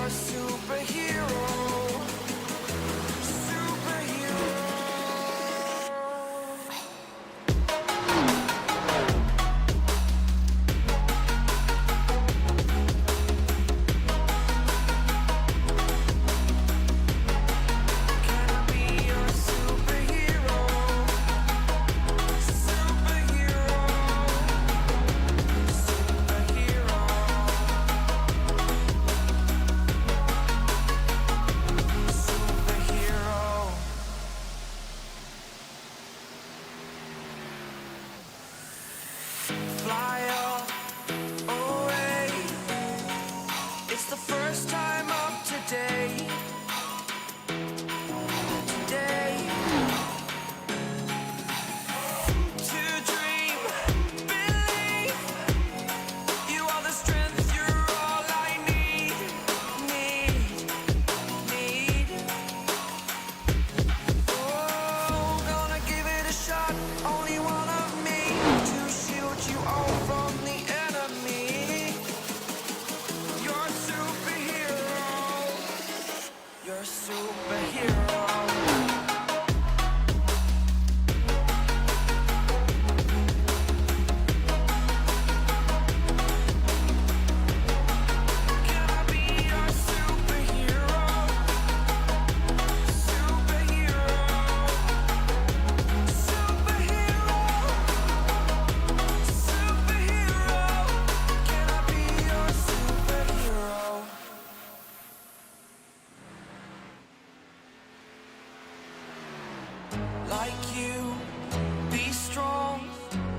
your superhero. Like you, be strong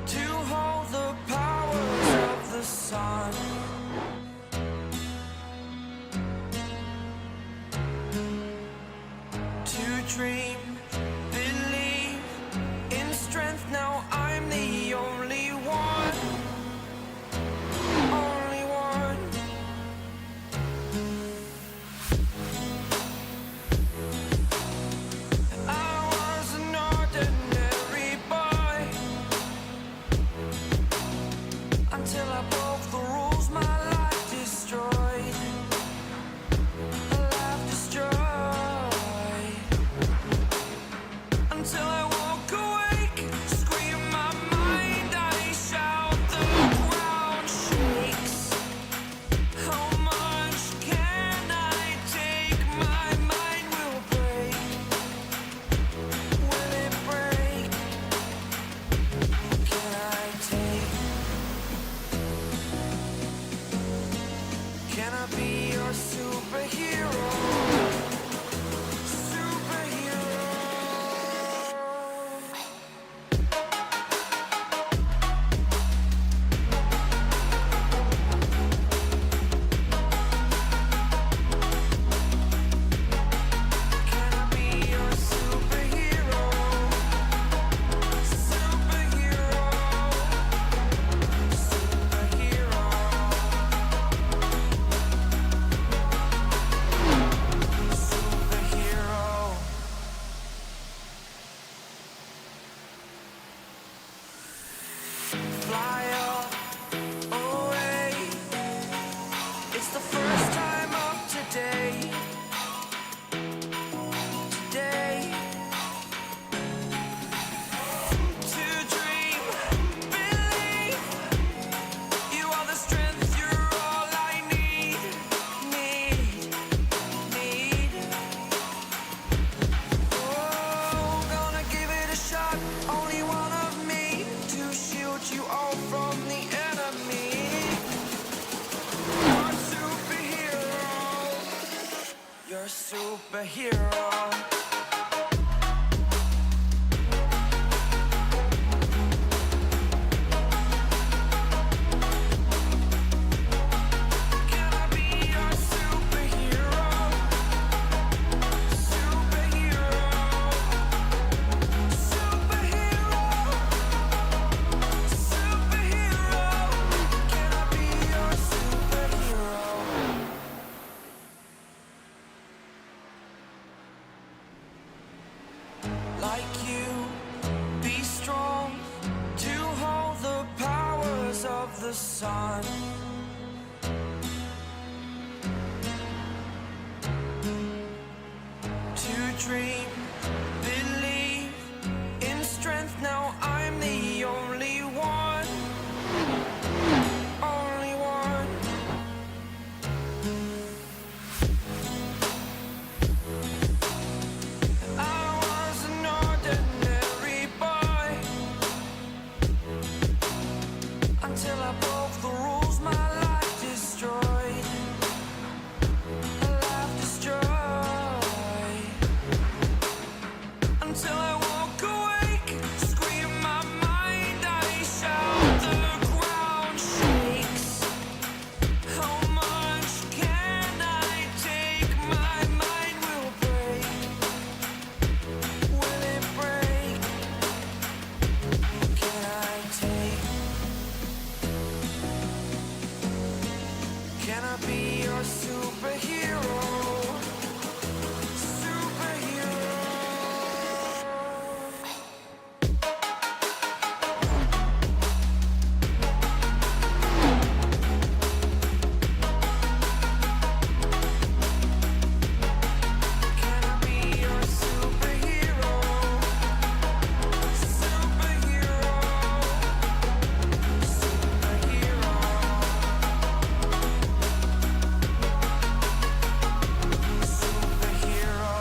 to hold the powers of the sun. To dream, believe in strength. Now I'm the only one. Only one. Until I broke the rules, my life destroyed. A life destroyed. Until I walk awake, scream my mind, I shout, the ground shakes. How much can I take? My mind will break. Will it break? Can I take? Can I be your superhero? Superhero. Can I be your superhero? Superhero. Superhero. Superhero. Fly away. It's the first time of today. Today. To dream, believe. You are the strength, you're all I need. Need. Oh, gonna give it a shot. Only one of me to shield you all from the enemy. You're a superhero. You're a superhero. Can I be your superhero? Superhero. Superhero. Superhero. Can I be your superhero? Like you, be strong to hold the powers of the sun. I be your superhero? Superhero. Can I be your superhero? Superhero. Superhero.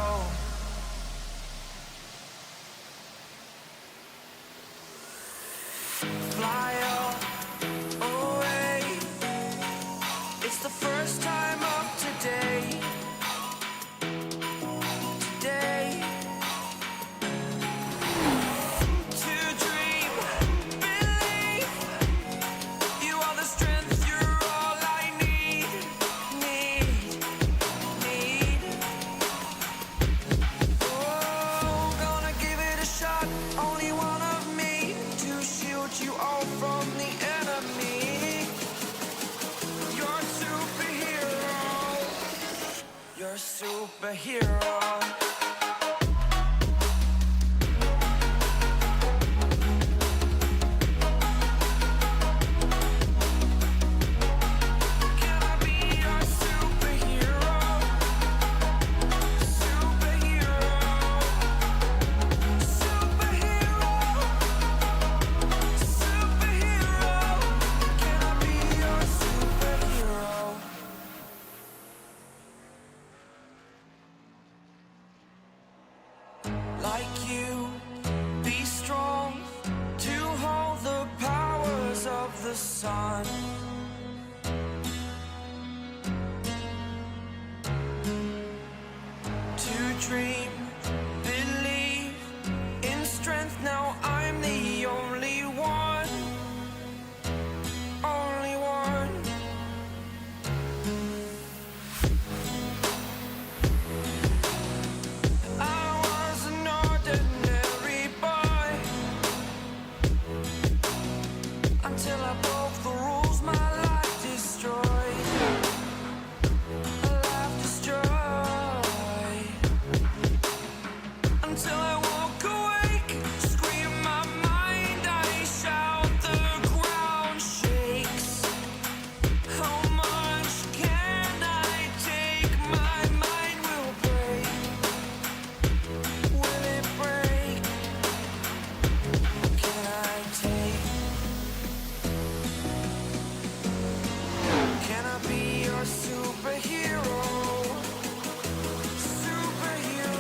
Fly away. It's the first time of today. Today. To dream, believe. You are the strength, you're all I need. Oh, gonna give it a shot. Only one of me to shield you all from the enemy. You're a superhero. You're a superhero. Can I be your superhero? Superhero. Superhero. Superhero. Can I be your superhero? Like you, be strong to hold the powers of the sun. To dream, believe in strength. Now I'm the only one. Only one. I was an ordinary boy until I broke the rules. My life destroyed. A life destroyed. Until I woke awake, scream my mind, I shout, the ground shakes. How much can I take? My mind will break. Will it break? Can I take? Can I be your superhero? Superhero.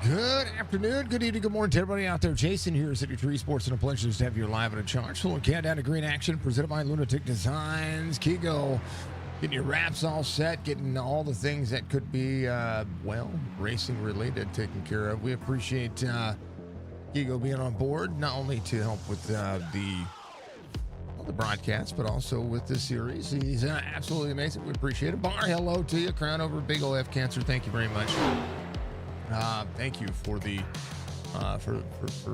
Good afternoon, good evening, good morning to everybody out there. Jason here, City 3 Sports, and a pleasure to have you live and in charge. So, countdown to green action presented by Lunatic Designs. Keago, getting your wraps all set, getting all the things that could be, well, racing related taken care of. We appreciate Keago being on board, not only to help with the broadcast, but also with this series. He's absolutely amazing. We appreciate it. Bar, hello to you. Crown over Big O F Cancer. Thank you very much. Thank you for the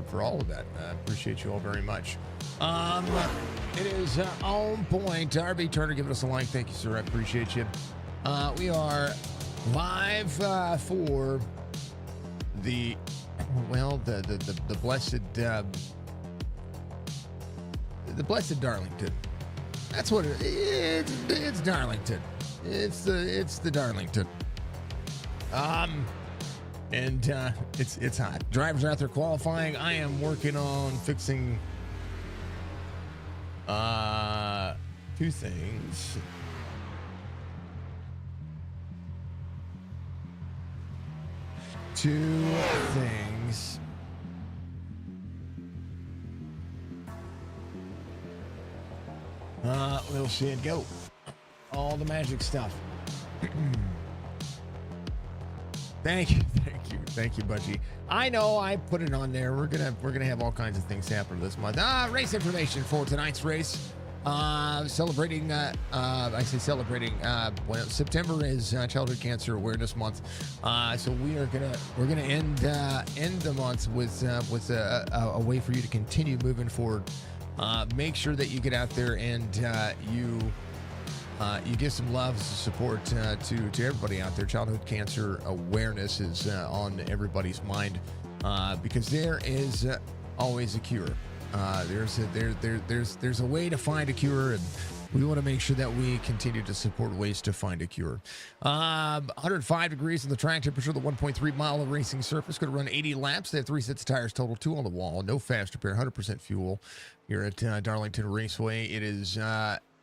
for all of that. Appreciate you all very much. It is on point. RB Turner, give us a like. Thank you, sir. I appreciate you. We are live for the blessed Darlington. That's what it is. It's Darlington. It's the Darlington. And it's hot. Drivers are out there qualifying. I am working on fixing two things. We'll see it go. All the magic stuff. thank you, Budgie. I know I put it on there. We're gonna have all kinds of things happen this month. Race information for tonight's race. Celebrating. I say celebrating. Well, September is Childhood Cancer Awareness Month. So we're gonna end the month with a way for you to continue moving forward. Make sure that you get out there and you give some love, support to everybody out there. Childhood cancer awareness is on everybody's mind because there is always a cure. There's a way to find a cure, and we want to make sure that we continue to support ways to find a cure. 105 degrees on the track temperature, the 1.3 mile of racing surface. Going to run 80 laps. They have 3 sets of tires total, 2 on the wall. No fast repair, 100% fuel here at Darlington Raceway. It is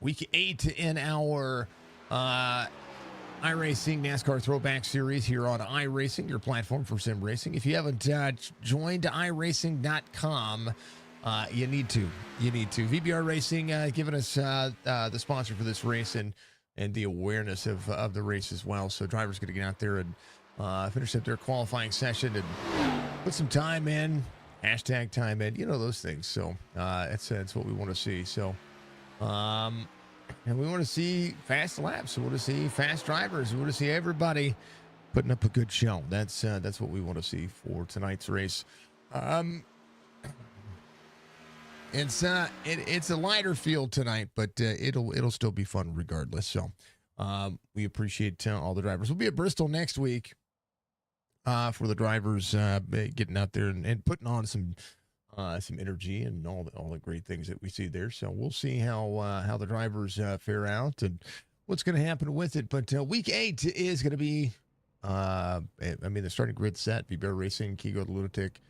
week 8 in our iRacing NASCAR Throwback Series here on iRacing, your platform for sim racing. If you haven't joined iracing.com, you need to. VBR Racing giving us the sponsor for this race and the awareness of the race as well. So drivers going to get out there and finish up their qualifying session and put some time in. Hashtag time in. You know those things. So that's what we want to see. So and we want to see fast laps. We want to see fast drivers. We want to see everybody putting up a good show. That's what we want to see for tonight's race. It's a lighter field tonight, but it'll still be fun regardless. So we appreciate all the drivers. We'll be at Bristol next week for the drivers getting out there and putting on some energy and all the great things that we see there. So we'll see how the drivers fare out and what's going to happen with it. But week 8 is going to be the starting grid set: VBR Racing, Keago Lunatic,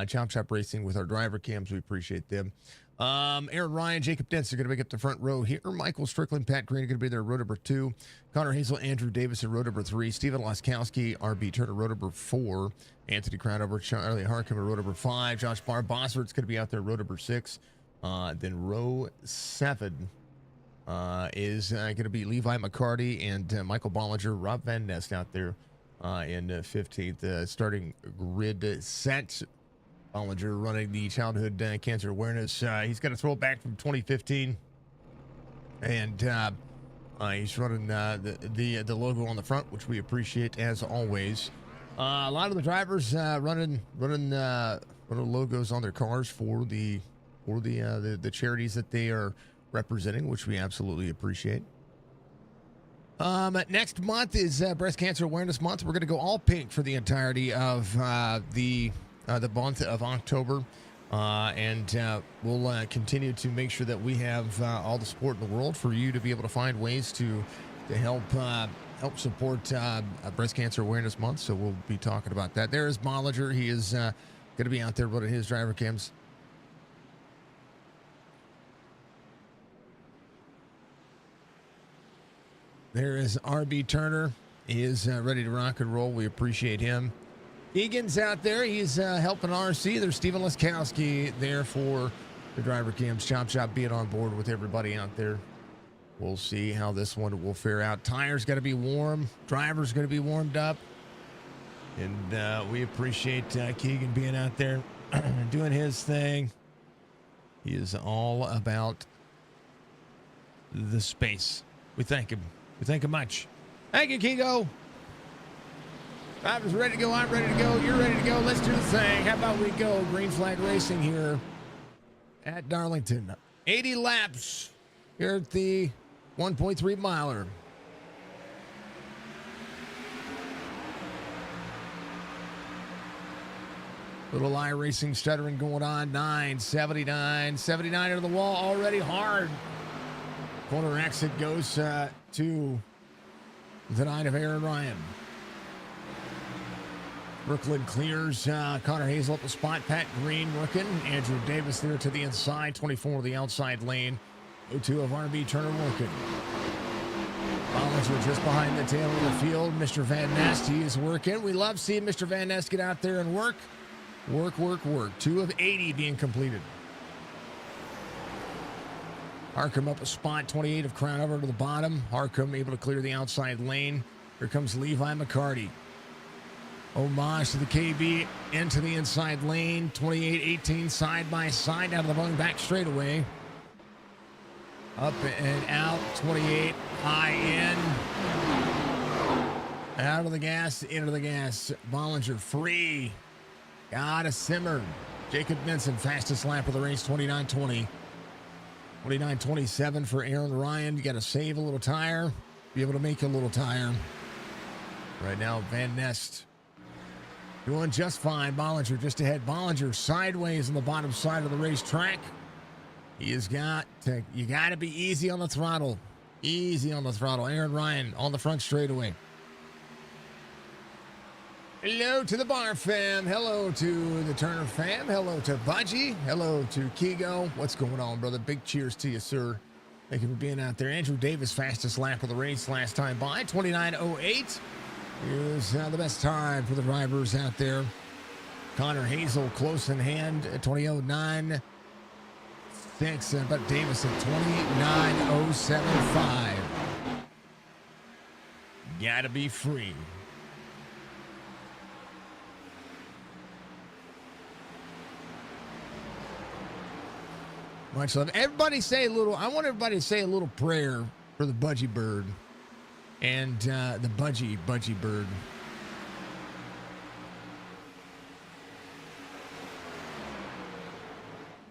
Chop Racing with our driver cams. We appreciate them. Aaron Ryan, Jacob Dentz are going to make up the front row here. Michael Strickland, Pat Green are going to be there, row number 2. Connor Hazel, Andrew Davis in row number 3. Steven Laskowski, RB Turner, row number 4. Anthony Crownover, Charlie Harcum, row number 5. Josh Barr Bossert's going to be out there, row number 6. Then row 7 is going to be Levi McCarty and Michael Bollinger, Rob Van Nest out there in 15th. Starting grid set. Bollinger running the childhood cancer awareness. He's got a throwback from 2015, and he's running the logo on the front, which we appreciate as always. A lot of the drivers running logos on their cars for the charities that they are representing, which we absolutely appreciate. Next month is Breast Cancer Awareness Month. We're going to go all pink for the entirety of the month of October, and we'll continue to make sure that we have all the support in the world for you to be able to find ways to help support Breast Cancer Awareness Month. So we'll be talking about that. There is Bollinger. He is going to be out there running his driver cams. There is RB Turner. He is ready to rock and roll. We appreciate him. Egan's out there. He's helping RC. There's Steven Laskowski there for the driver cams. Chop being on board with everybody out there. We'll see how this one will fare out. Tires got to be warm. Driver's going to be warmed up. And we appreciate Keegan being out there doing his thing. He is all about the space. We thank him. We thank him much. Thank you, Keago. Driver's ready to go. I'm ready to go. You're ready to go. Let's do the thing. How about we go? Green flag racing here at Darlington. 80 laps here at the 1.3 miler. Little iRacing stuttering going on. 979. 79 into the wall already hard. Corner exit goes to the 9 of Aaron Ryan. Brooklyn clears. Connor Hazel up the spot. Pat Green working. Andrew Davis there to the inside. 24 to the outside lane. 02 of RB Turner working. Bollinger just behind the tail of the field. Mr. Van Nest, he is working. We love seeing Mr. Van Nest get out there and work. Work. 2 of 80 being completed. Harcum up a spot. 28 of Crown over to the bottom. Harcum able to clear the outside lane. Here comes Levi McCarty. Homage to the KB into the inside lane. 28-18 side by side out of the bone back straightaway. Up and out. 28 high in. Out of the gas, into the gas. Bollinger free. Gotta simmer. Jacob Benson, fastest lap of the race, 29-20. 29-27 for Aaron Ryan. You got to save a little tire. Be able to make a little tire. Right now, Van Nest doing just fine. Bollinger just ahead. Bollinger sideways on the bottom side of the racetrack. He has got to, you got to be easy on the throttle. Easy on the throttle. Aaron Ryan on the front straightaway. Hello to the Bar fam. Hello to the Turner fam. Hello to Budgie. Hello to Keago. What's going on, brother? Big cheers to you, sir. Thank you for being out there. Andrew Davis, fastest lap of the race last time by. 29:08 is the best time for the drivers out there. Connor Hazel close in hand at 20:09. But Davis at 29:075. Gotta be free. Much love. Everybody say a little, I want everybody to say a little prayer for the Budgie Bird and the Budgie Bird.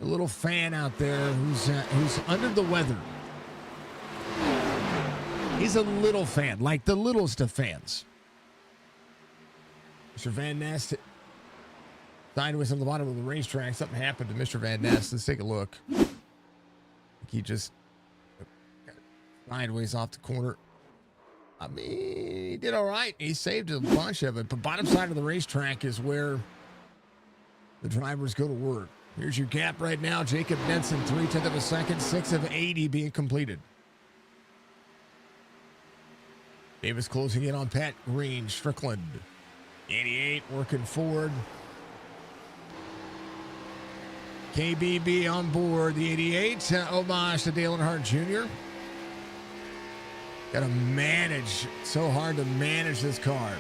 A little fan out there who's under the weather. He's a little fan, like the littlest of fans. Mr. Van Nest sideways on the bottom of the racetrack. Something happened to Mr. Van Nest. Let's take a look. He just got sideways off the corner. I mean, he did all right. He saved a bunch of it. But bottom side of the racetrack is where the drivers go to work. Here's your gap right now. Jacob Benson, 0.3 of a second, 6 of 80 being completed. Davis closing in on Pat Green. Strickland, 88, working forward. KBB on board, the 88. Homage to Dale Earnhardt Jr. Got to manage. So hard to manage this car.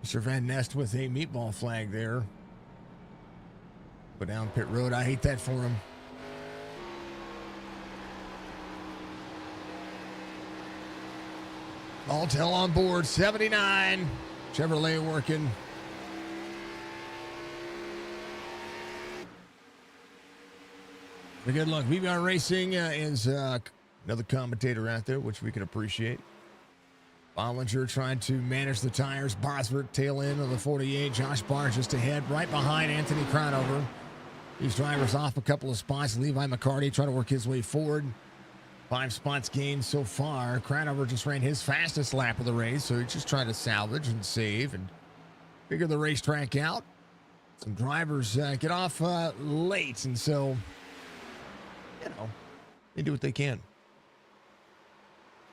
Mr. Van Nest with a meatball flag there. Go down pit road. I hate that for him. Altel on board, 79. Chevrolet working. Good luck. VBR Racing is another commentator out there, which we can appreciate. Bollinger trying to manage the tires. Bosworth tail end of the 48. Josh Barr just ahead, right behind Anthony Crownover. These drivers off a couple of spots. Levi McCarty trying to work his way forward. 5 spots gained so far. Crownover just ran his fastest lap of the race, so he's just trying to salvage and save and figure the racetrack out. Some drivers get off late, and so, you know, they do what they can.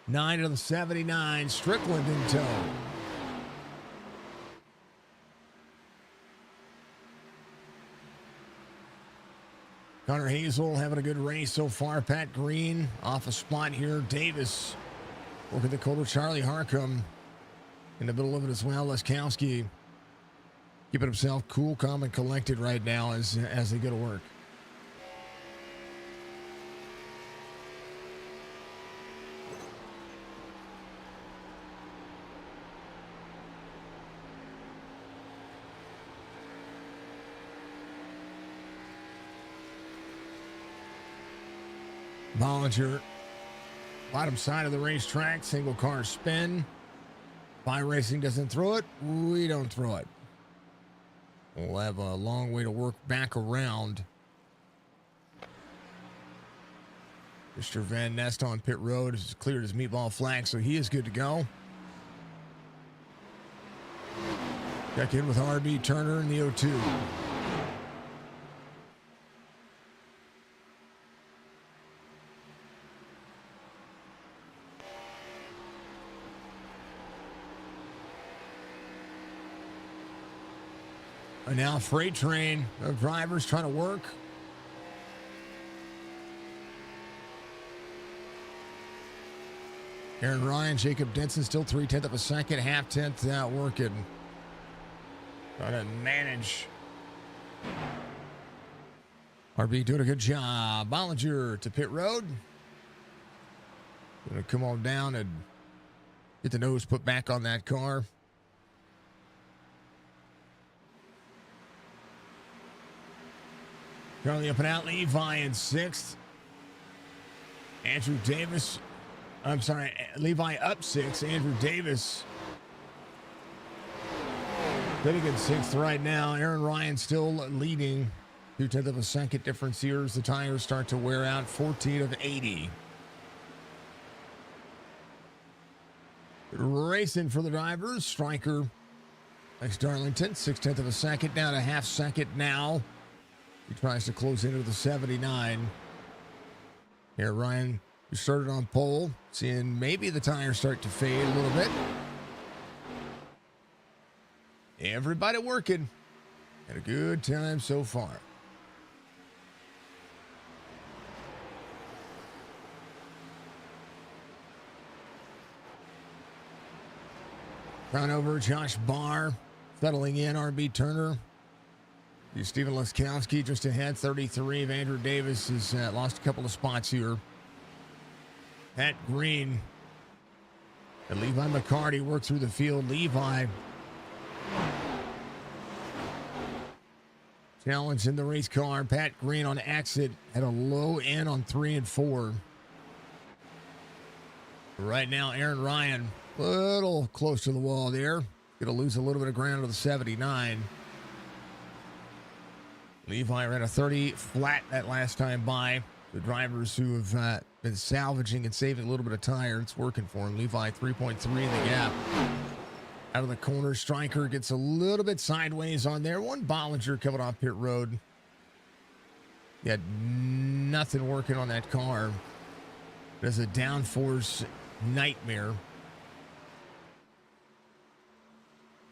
9 of the 79. Strickland in tow. Connor Hazel having a good race so far. Pat Green off a spot here. Davis working the quarter. Charlie Harcum in the middle of it as well. Leskowski keeping himself cool, calm, and collected right now as they go to work. Bollinger, bottom side of the racetrack, single car spin. By Racing doesn't throw it, we don't throw it. We'll have a long way to work back around. Mr. Van Nest on pit road has cleared his meatball flag, so he is good to go. Check in with RB Turner in the 02. And now freight train of drivers trying to work. Aaron Ryan, Jacob Denson still 3/10 of a second, half-tenth out working. Trying to manage. RB doing a good job. Bollinger to pit road. Gonna come on down and get the nose put back on that car. Charlie up and out. Levi in 6th. Andrew Davis. I'm sorry, Levi up 6. Andrew Davis sitting in 6th right now. Aaron Ryan still leading. 2/10 of a second difference here as the tires start to wear out. 14 of 80. Racing for the drivers. Stryker next Darlington. 6/10 of a second, down a half second now. He tries to close into the 79. Here, Ryan, who started on pole, seeing maybe the tires start to fade a little bit. Everybody working. Had a good time so far. Run over Josh Barr, settling in. RB Turner. Steven Leskowski just ahead, 33 of Andrew Davis has lost a couple of spots here. Pat Green and Levi McCarty work through the field. Levi challenge in the race car. Pat Green on exit had a low end on 3 and 4. Right now, Aaron Ryan a little close to the wall there. Going to lose a little bit of ground to the 79. Levi ran a 30 flat that last time by. The drivers who have been salvaging and saving a little bit of tire, it's working for him. Levi 3.3 in the gap. Out of the corner, Stryker gets a little bit sideways on there. One Bollinger coming off pit road. He had nothing working on that car. It is a downforce nightmare.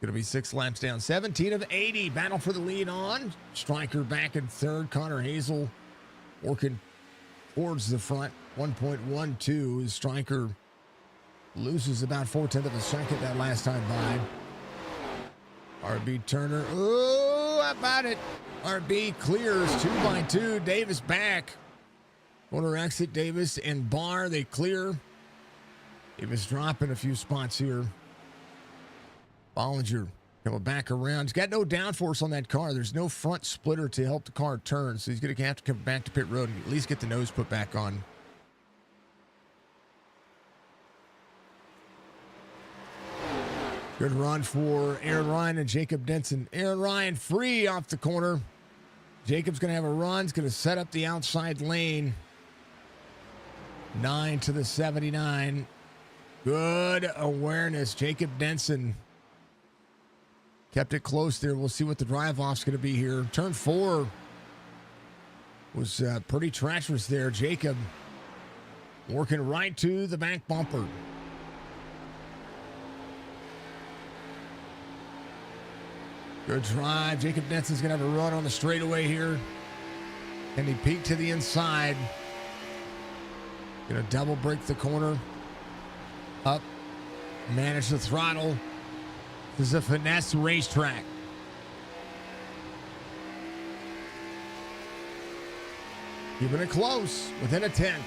Going to be 6 laps down. 17 of 80. Battle for the lead on. Stryker back in 3rd. Connor Hazel working towards the front. 1.12. Stryker loses about 4/10 of a second that last time by. RB Turner. Oh, how about it? RB clears 2x2. Davis back. Corner exit. Davis and Barr. They clear. Davis dropping a few spots here. Bollinger coming back around. He's got no downforce on that car. There's no front splitter to help the car turn, so he's going to have to come back to pit road and at least get the nose put back on. Good run for Aaron Ryan and Jacob Denson. Aaron Ryan free off the corner. Jacob's going to have a run. He's going to set up the outside lane. 9 to the 79. Good awareness. Jacob Denson kept it close there. We'll see what the drive-off's going to be here. Turn 4 was pretty treacherous there. Jacob working right to the back bumper. Good drive. Jacob Denson's going to have a run on the straightaway here. And he peeked to the inside. Going to double break the corner. Up. Manage the throttle. This is a finesse racetrack. Keeping it close, within a 10th.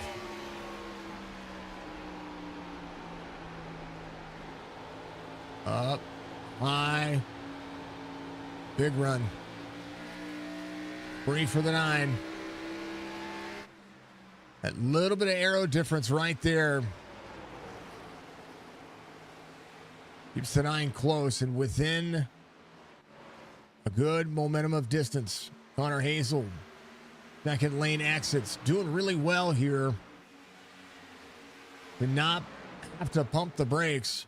Up, high, big run. 3 for the 9. That little bit of aero difference right there keeps the 9 close and within a good momentum of distance. Connor Hazel, second lane exits, doing really well here. Did not have to pump the brakes.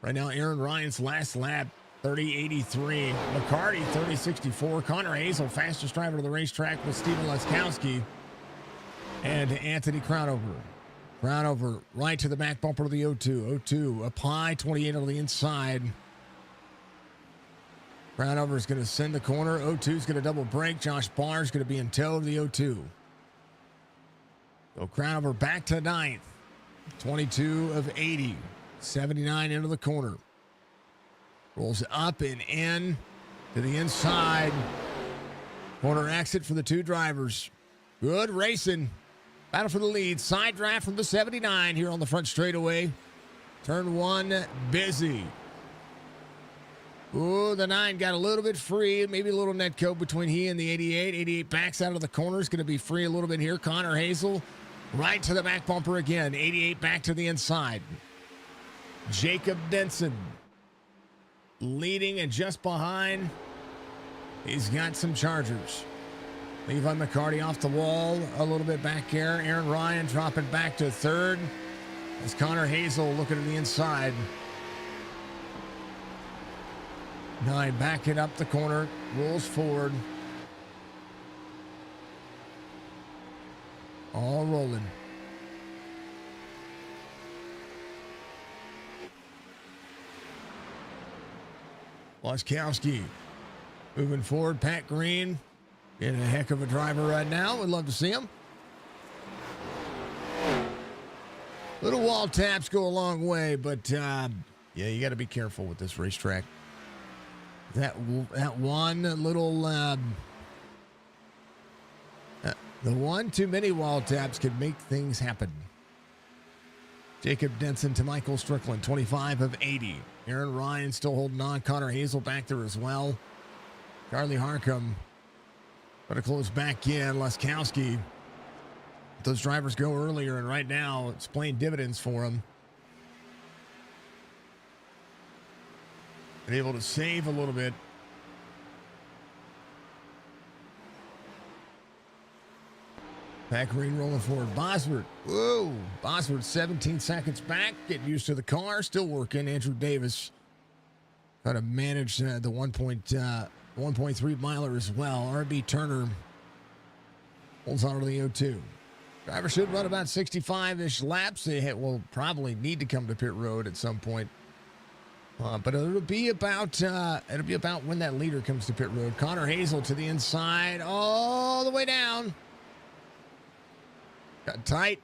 Right now, Aaron Ryan's last lap, 30.83. McCarty, 30.64. Connor Hazel, fastest driver to the racetrack with Steven Leskowski. And Anthony Crownover. Crownover right to the back bumper of the 0-2. 0-2 up high, 28 on the inside. Crownover is going to send the corner. 0-2 is going to double brake. Josh Barr is going to be in tow of the 0-2. So Crownover back to 9th. 22 of 80. 79 into the corner. Rolls up and in to the inside. Corner exit for the two drivers. Good racing. Battle for the lead. Side draft from the 79 here on the front straightaway. Turn one, busy. Ooh, the 9 got a little bit free. Maybe a little net code between he and the 88. 88 backs out of the corner. Is going to be free a little bit here. Connor Hazel right to the back bumper again. 88 back to the inside. Jacob Denson leading and just behind. He's got some Chargers. Levi McCarty off the wall a little bit back here. Aaron Ryan dropping back to third. As Connor Hazel looking at the inside. 9 backing up the corner. Rolls forward. All rolling. Laskowski moving forward. Pat Green being a heck of a driver right now. We'd love to see him. Little wall taps go a long way, but yeah, you got to be careful with this racetrack. That one little the one too many wall taps could make things happen. Jacob Denson to Michael Strickland, 25 of 80. Aaron Ryan still holding on. Connor Hazel back there as well. Charlie Harcum going to close back in. Laskowski. Those drivers go earlier, and right now it's playing dividends for them. Been able to save a little bit. Pat Green rolling forward. Bosworth. Whoa. Bosworth 17 seconds back. Getting used to the car. Still working. Andrew Davis trying to manage the 1.3 miler as well. RB Turner holds on to the 0-2. Driver should run about 65-ish laps. They will probably need to come to pit road at some point. But it'll be about when that leader comes to pit road. Connor Hazel to the inside, all the way down. Got tight.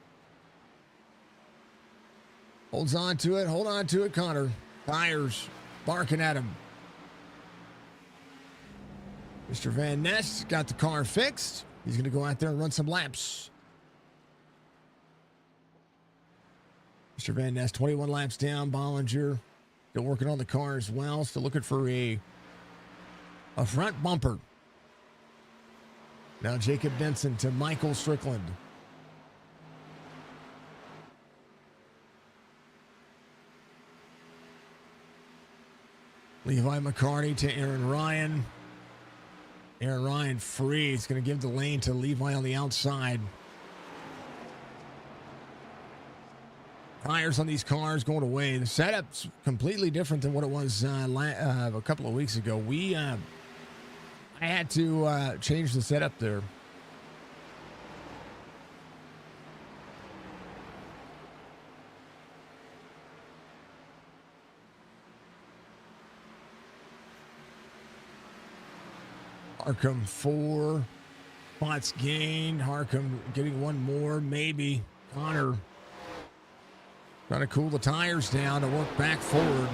Holds on to it. Hold on to it, Connor. Tires barking at him. Mr. Van Ness got the car fixed. He's going to go out there and run some laps. Mr. Van Ness, 21 laps down. Bollinger still working on the car as well. Still looking for a front bumper. Now Jacob Denson to Michael Strickland. Levi McCarty to Aaron Ryan. Aaron Ryan free. He's going to give the lane to Levi on the outside. Tires on these cars going away. The setup's completely different than what it was a couple of weeks ago. I had to change the setup there. Harcum 4 spots gained. Harcum getting one more, maybe. Connor trying to cool the tires down to work back forward.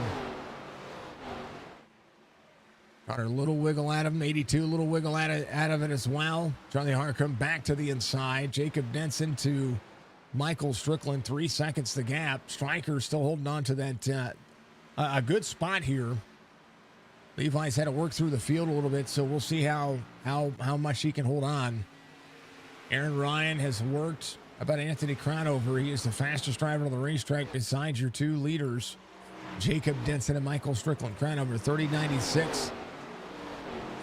Connor, a little wiggle out of him. 82, a little wiggle out of it as well. Charlie Harcum back to the inside. Jacob Denson to Michael Strickland. 3 seconds the gap. Stryker still holding on to that. A good spot here. Levi's had to work through the field a little bit, so we'll see how much he can hold on. Aaron Ryan has worked about Anthony Crownover. He is the fastest driver on the racetrack besides your two leaders, Jacob Denson and Michael Strickland. Crownover 30.96.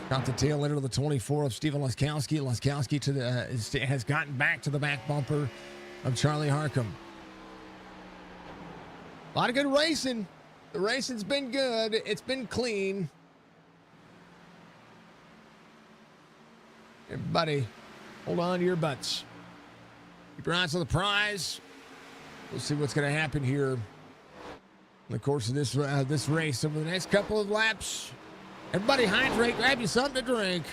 Got the tail end of the 24 of Stephen Laskowski. Laskowski has gotten back to the back bumper of Charlie Harcum. A lot of good racing. The racing's been good. It's been clean. Everybody, hold on to your butts. Keep your eyes on the prize. We'll see what's going to happen here in the course of this race over the next couple of laps. Everybody hydrate, grab you something to drink.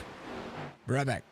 Be right back.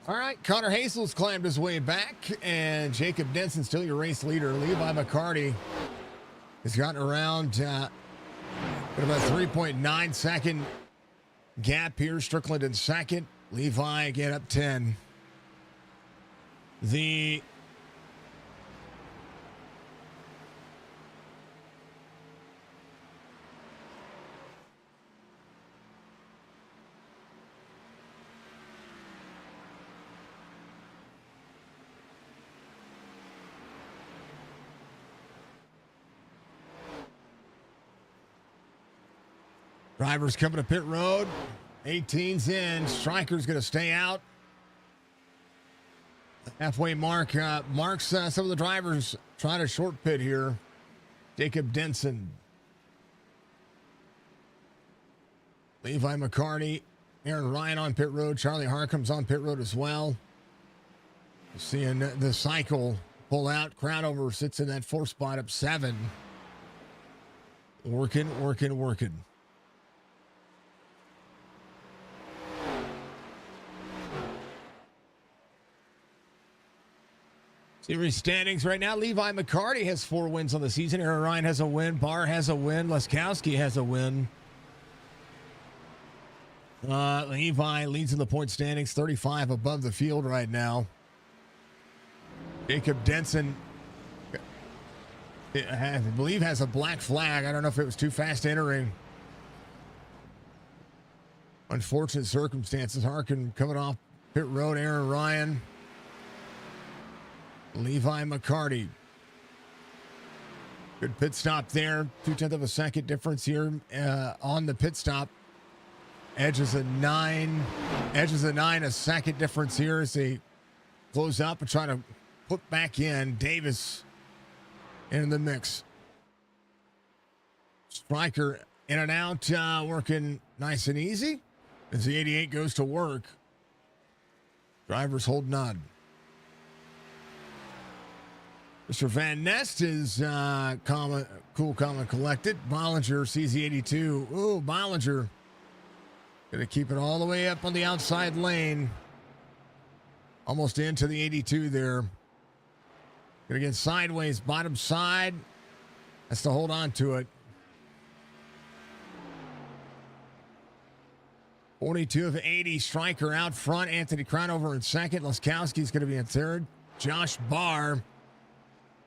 All right, Connor Hazel's climbed his way back, and Jacob Denson still your race leader. Levi McCarty has gotten around at about 3.9 second gap here. Strickland in second. Levi again up 10. The drivers coming to pit road. 18's in. Striker's going to stay out. Halfway mark marks some of the drivers trying to short pit here. Jacob Denson, Levi McCarty, Aaron Ryan on pit road. Charlie Harcum's on pit road as well. Seeing the cycle pull out. Crownover sits in that 4th spot up 7. Working. Series standings right now. Levi McCarty has 4 wins on the season. Aaron Ryan has a win. Barr has a win. Leskowski has a win. Levi leads in the point standings, 35 above the field right now. Jacob Denson, I believe, has a black flag. I don't know if it was too fast entering. Unfortunate circumstances. Harkin coming off pit road. Aaron Ryan. Levi McCarty. Good pit stop there. 0.2 of a second difference here on the pit stop. Edge is a 9. A second difference here as they close up and try to put back in. Davis in the mix. Striker in and out, working nice and easy as the 88 goes to work. Drivers holding on. Mr. Van Nest is cool, calm, and collected. Bollinger sees the 82. Ooh, Bollinger gonna keep it all the way up on the outside lane. Almost into the 82 there. Gonna get sideways, bottom side. Has to hold on to it. 42 of 80. Striker out front. Anthony Crownover in second. Leskowski's gonna be in third. Josh Barr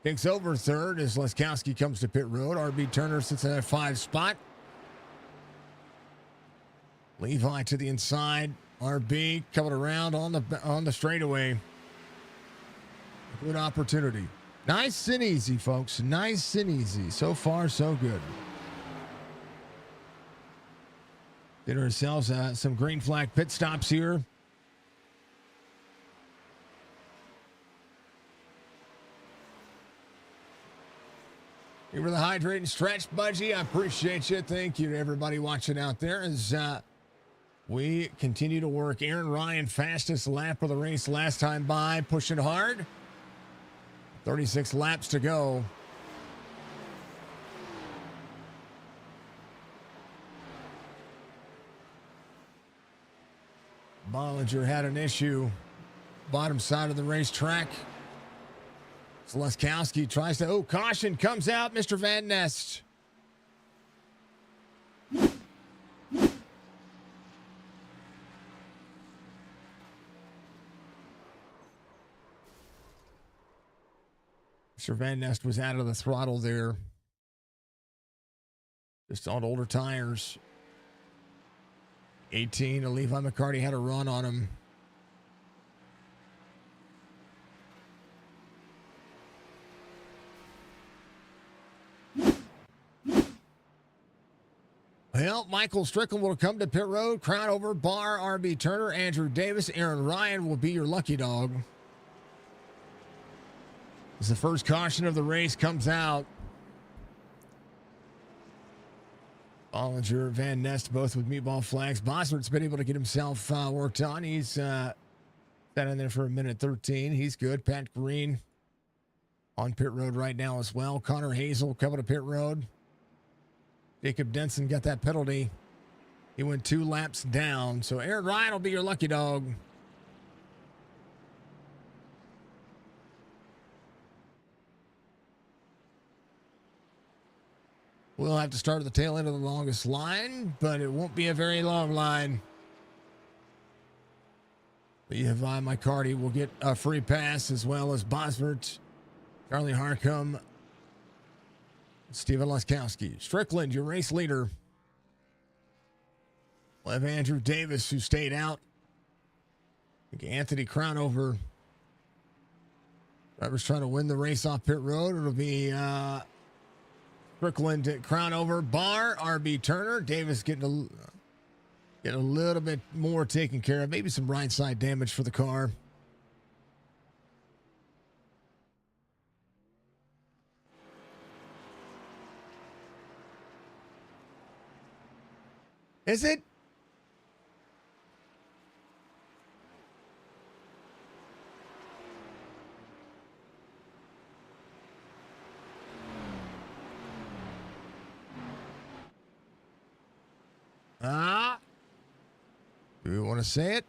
takes over third as Leskowski comes to pit road. RB Turner sits in that 5 spot. Levi to the inside. RB coming around on the straightaway. Good opportunity. Nice and easy, folks. Nice and easy. So far, so good. Did ourselves some green flag pit stops here. You were the hydrate and stretch, Budgie. I appreciate you. Thank you to everybody watching out there as we continue to work. Aaron Ryan, fastest lap of the race last time by, pushing hard. 36 laps to go. Bollinger had an issue. Bottom side of the racetrack. Leskowski tries to, caution comes out, Mr. Van Nest. Mr. Van Nest was out of the throttle there. Just on older tires. 18, Levi McCarty had a run on him. Well, Michael Strickland will come to pit road. Crownover, Barr, RB Turner, Andrew Davis, Aaron Ryan will be your lucky dog. As the first caution of the race comes out. Bollinger, Van Nest, both with meatball flags. Bosworth's been able to get himself worked on. He's sat in there for a minute 13. He's good. Pat Green on pit road right now as well. Connor Hazel coming to pit road. Jacob Denson got that penalty. He went 2 laps down. So Aaron Ryan will be your lucky dog. We'll have to start at the tail end of the longest line, but it won't be a very long line. Levi McCarty will get a free pass, as well as Bosworth, Charlie Harcum, Steven Laskowski. Strickland, your race leader. We'll have Andrew Davis, who stayed out. I think Anthony Crownover. Driver's trying to win the race off pit road. It'll be Strickland, Crownover, Barr, RB Turner. Davis getting a little bit more taken care of. Maybe some right side damage for the car. Is it? Do we want to say it?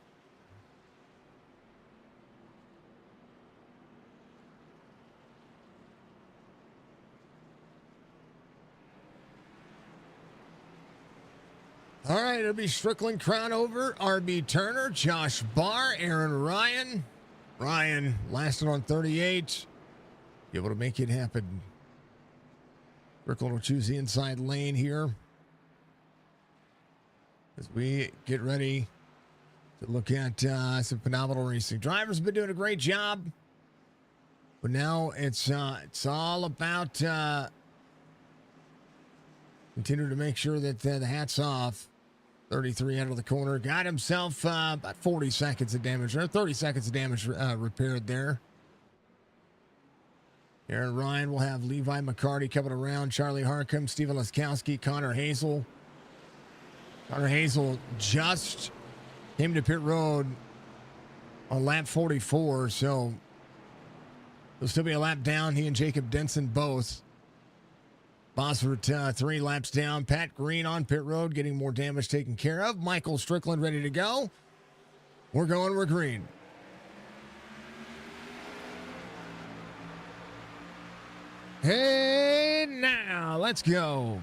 All right, it'll be Strickland, Crownover, RB Turner, Josh Barr, Aaron Ryan. Ryan lasted on 38. Be able to make it happen. Strickland will choose the inside lane here as we get ready to look at some phenomenal racing. Drivers have been doing a great job, but now it's all about continue to make sure that the hat's off. 33 out of the corner, got himself about 40 seconds of damage, or 30 seconds of damage repaired there. Aaron Ryan will have Levi McCarty coming around, Charlie Harcum, Steven Laskowski, Connor Hazel. Connor Hazel just came to pit road on lap 44, so there'll still be a lap down. He and Jacob Denson both. Bosworth 3 laps down. Pat Green on pit road, getting more damage taken care of. Michael Strickland ready to go. We're green. Hey, now, let's go.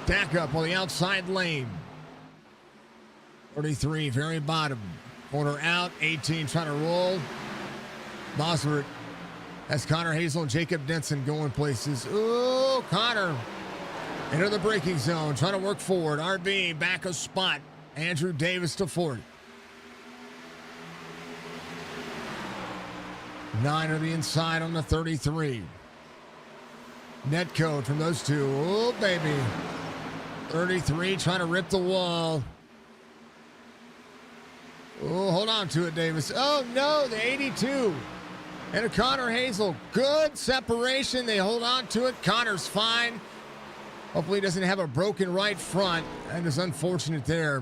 Stack up on the outside lane. 33, very bottom. Corner out, 18 trying to roll. Bosworth. That's Connor Hazel and Jacob Denson going places. Ooh, Connor into the braking zone, trying to work forward. RB back a spot. Andrew Davis to 40. 9 on the inside on the 33. Net code from those two. Oh, baby. 33 trying to rip the wall. Oh, hold on to it, Davis. Oh, no, the 82. And a Connor Hazel. Good separation. They hold on to it. Connor's fine. Hopefully he doesn't have a broken right front. That is unfortunate there.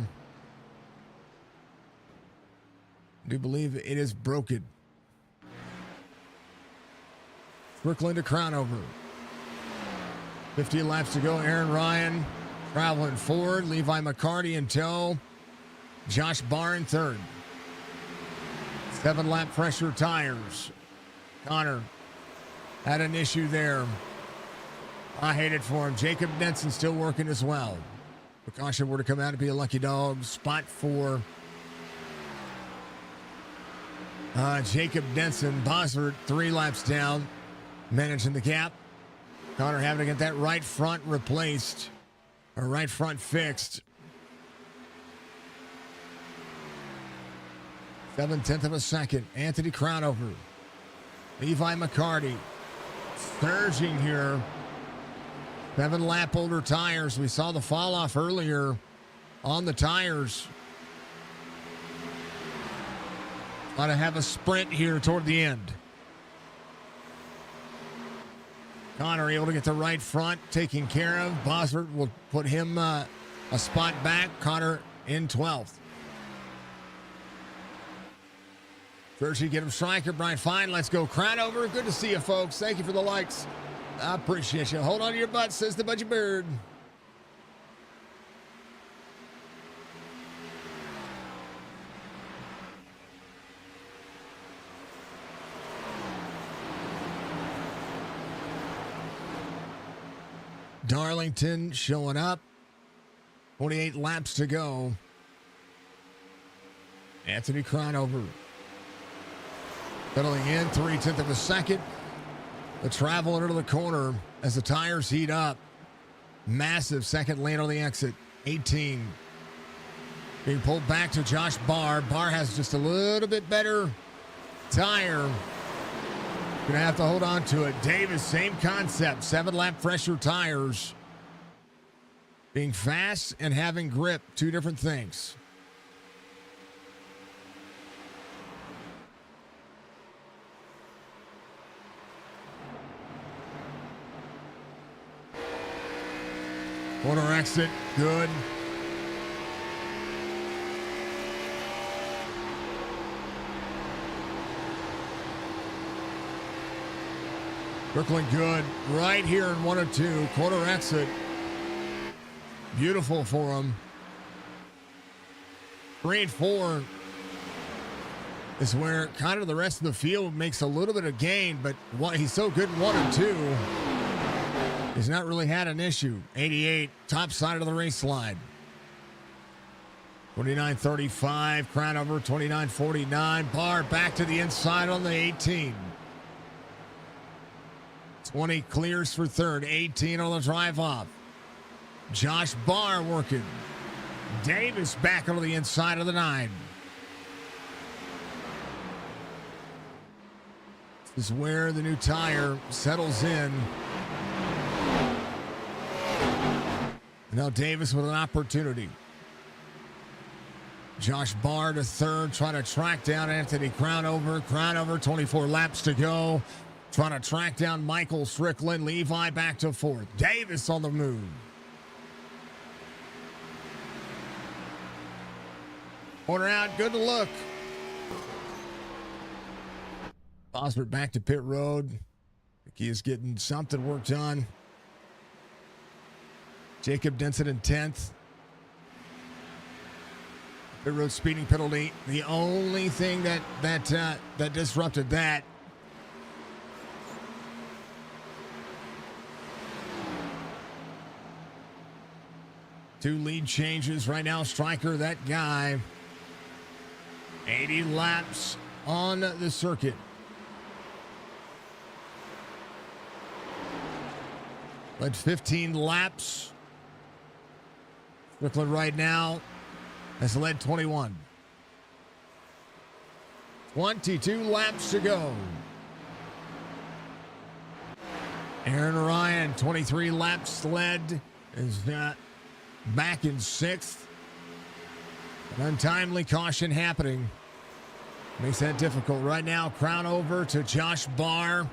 I do believe it is broken. Strickland to Crownover. 50 laps to go. Aaron Ryan traveling forward. Levi McCarty in tow. Josh Barr in third. 7-lap pressure tires. Connor had an issue there. I hate it for him. Jacob Denson still working as well. The caution were to come out to be a lucky dog. Spot for Jacob Denson. Bosworth 3 laps down. Managing the gap. Connor having to get that right front replaced. Or right front fixed. 0.7 of a second. Anthony Crownover. Levi McCarty surging here. 7-lap older tires. We saw the fall off earlier on the tires. Got to have a sprint here toward the end. Connor able to get the right front taken care of. Bosworth will put him a spot back. Connor in 12th. First, you get him striker, Brian Fine. Let's go. Crownover. Good to see you, folks. Thank you for the likes. I appreciate you. Hold on to your butt, says the Budgie Bird. Darlington showing up. 28 laps to go. Anthony Cronover settling in 0.3 of a second. The travel into the corner as the tires heat up. Massive second lane on the exit. 18. Being pulled back to Josh Barr. Barr has just a little bit better tire. Gonna have to hold on to it. Davis, same concept. 7-lap fresher tires. Being fast and having grip, two different things. Corner exit, good. Brooklyn good. Right here in 1 and 2. Corner exit. Beautiful for him. 3 and 4 is where kind of the rest of the field makes a little bit of gain, but he's so good in 1 and 2. He's not really had an issue. 88, top side of the race line. 29.35, Cronover, 29.49. Barr back to the inside on the 18. 20 clears for third, 18 on the drive off. Josh Barr working. Davis back on the inside of the 9. This is where the new tire settles in. Now Davis with an opportunity. Josh Barr to third, trying to track down Anthony Cronover. Cronover, 24 laps to go. Trying to track down Michael Strickland. Levi back to fourth. Davis on the move. Corner out, good to look. Osbert back to pit road. I think he is getting something worked on. Jacob Denson in 10th. Pit road speeding penalty. The only thing that disrupted that. Two lead changes right now. Stryker, that guy. 80 laps on the circuit. Led 15 laps. Strickland right now has led 21. 22 laps to go. Aaron Ryan, 23 laps led, is back in 6th. An untimely caution happening. Makes that difficult. Right now, Cronover to Josh Barr.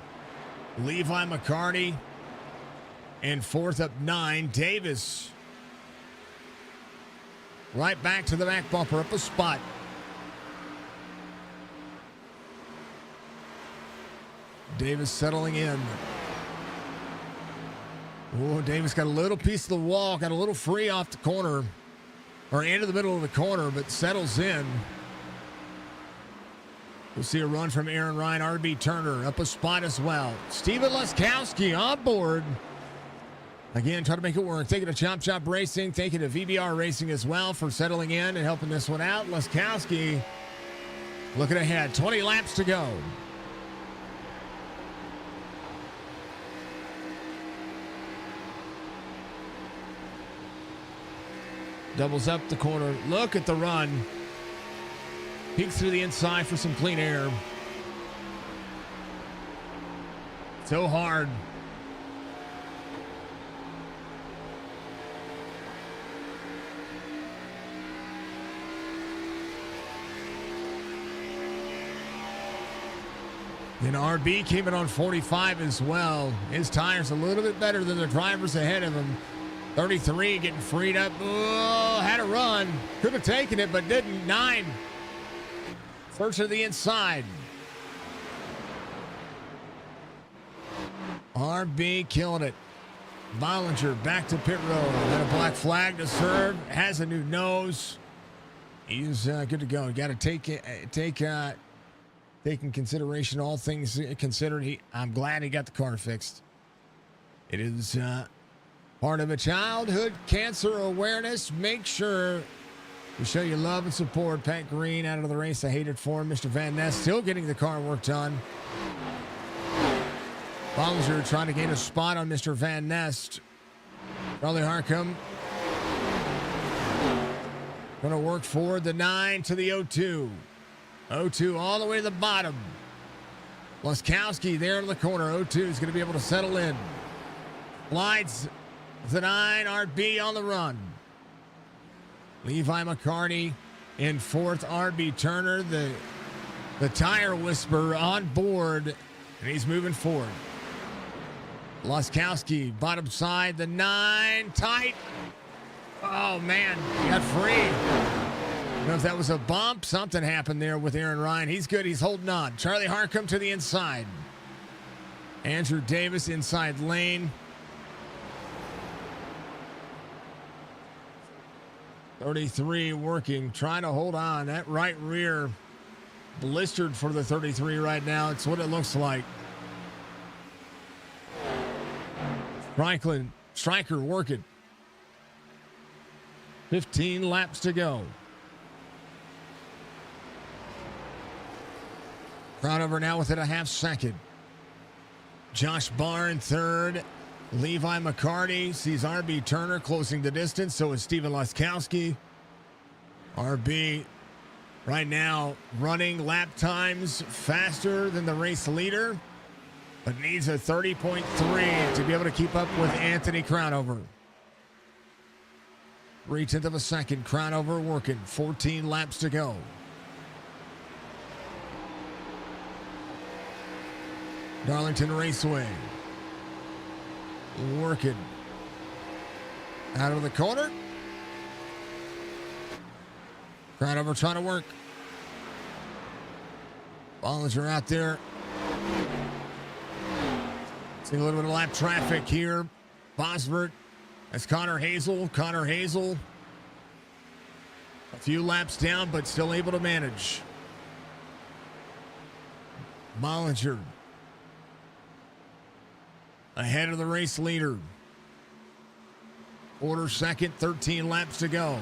Levi McCarty. And 4th up 9, Davis. Right back to the back bumper, up a spot. Davis settling in. Oh, Davis got a little piece of the wall, got a little free off the corner, or into the middle of the corner, but settles in. We'll see a run from Aaron Ryan, RB Turner, up a spot as well. Steven Leskowski on board. Again, try to make it work. Thank you to Chop Chop Racing. Thank you to VBR Racing as well for settling in and helping this one out. Leskowski looking ahead. 20 laps to go. Doubles up the corner. Look at the run. Peeks through the inside for some clean air. So hard. And RB came in on 45 as well. His tire's a little bit better than the drivers ahead of him. 33 getting freed up. Oh, had a run. Could have taken it, but didn't. 9. First to the inside. RB killing it. Bollinger back to pit road. Got a black flag to serve. Has a new nose. He's good to go. Got to take in consideration all things considered. I'm glad he got the car fixed. It is Part of a childhood cancer awareness. Make sure we show you love and support. Pat Green out of the race. I hated for him. Mr. Van Ness still getting the car worked on. Bollinger trying to gain a spot on Mr. Van Nest. Charlie Harcum going to work forward the 9 to the 0-2. 0-2 all the way to the bottom. Laskowski there in the corner. 0-2 is going to be able to settle in. Slides the 9. RB on the run. Levi McCarty in fourth. RB Turner, the tire whisperer, on board, and he's moving forward. Laskowski, bottom side, the 9, tight. Oh, man, he got free. I don't know if that was a bump. Something happened there with Aaron Ryan. He's good. He's holding on. Charlie Harcum to the inside. Andrew Davis inside lane. 33 working, trying to hold on. That right rear blistered for the 33 right now. It's what it looks like. Stryker working. 15 laps to go. Crownover now within a half second. Josh Barr in third. Levi McCarty sees RB Turner closing the distance. So is Steven Laskowski. RB right now running lap times faster than the race leader, but needs a 30.3 to be able to keep up with Anthony Crownover. 0.3 of a second. Crownover working. 14 laps to go. Darlington Raceway. Working. Out of the corner. Crownover trying to work. Bollinger out there. Seeing a little bit of lap traffic here. Bosworth. That's Connor Hazel. Connor Hazel. A few laps down, but still able to manage. Bollinger. Ahead of the race leader. Order second, 13 laps to go.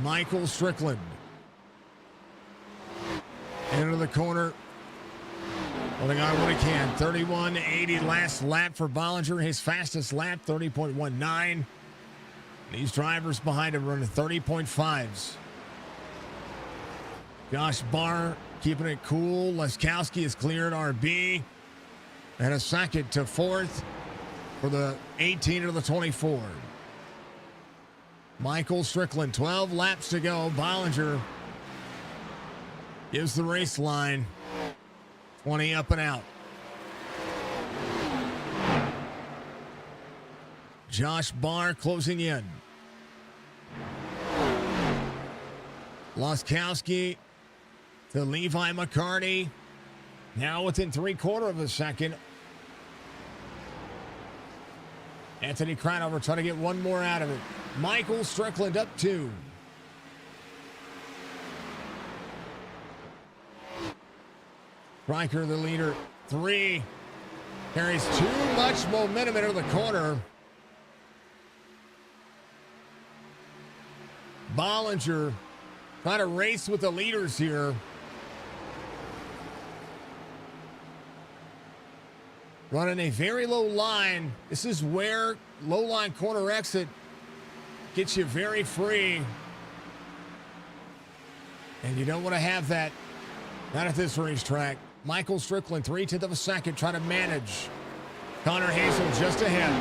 Michael Strickland. Into the corner. Holding on what he can. 31.80 last lap for Bollinger. His fastest lap, 30.19. These drivers behind him running 30.5s. Josh Barr keeping it cool. Laskowski is cleared RB. And a second to fourth for the 18 of the 24. Michael Strickland, 12 laps to go. Bollinger gives the race line. 20 up and out. Josh Barr closing in. Laskowski to Levi McCarty. Now within 3/4 of a second. Anthony Crownover trying to get one more out of it. Michael Strickland up 2. Stryker, the leader, 3. Carries too much momentum into the corner. Bollinger trying to race with the leaders here. Running a very low line. This is where low line corner exit gets you very free. And you don't want to have that. Not at this racetrack. Michael Strickland, 0.3 of a second, trying to manage. Connor Hazel just ahead.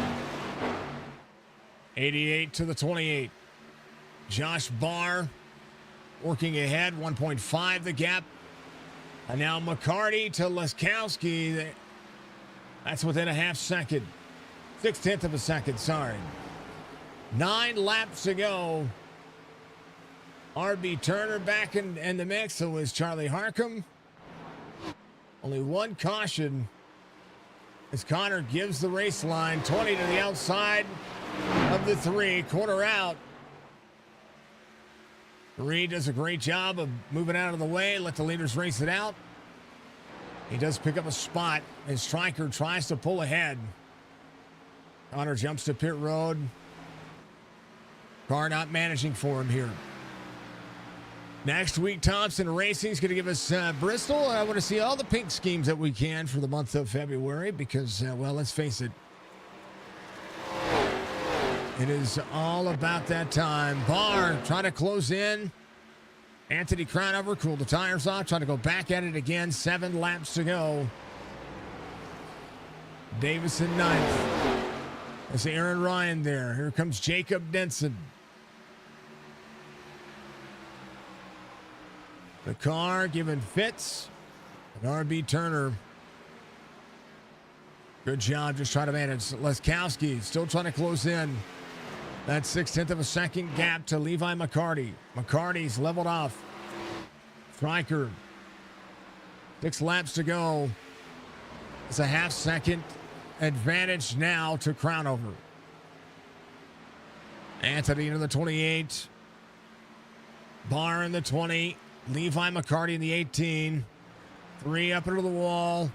88 to the 28. Josh Barr working ahead, 1.5 the gap. And now McCarty to Laskowski. That's within a half second. 0.6 of a second, sorry. 9 laps to go. RB Turner back in the mix. So is Charlie Harcum. Only one caution as Connor gives the race line. 20 to the outside of the 3. Corner out. Reed does a great job of moving out of the way. Let the leaders race it out. He does pick up a spot. His striker tries to pull ahead. Connor jumps to pit road. Car not managing for him here. Next week, Thompson Racing is going to give us Bristol. I want to see all the pink schemes that we can for the month of February because, well, let's face it. It is all about that time. Barr trying to close in. Anthony Crownover cooled the tires off. Trying to go back at it again. 7 laps to go. Davison ninth. That's Aaron Ryan there. Here comes Jacob Denson. The car giving Fitz and RB Turner. Good job just trying to manage. Leskowski still trying to close in. That 0.6 of a second gap to Levi McCarty. McCarty's leveled off. Stryker. 6 laps to go. It's a 0.5 second advantage now to Crownover. Anthony into the 28. Barr in the 20. Levi McCarty in the 18. 3 up into the wall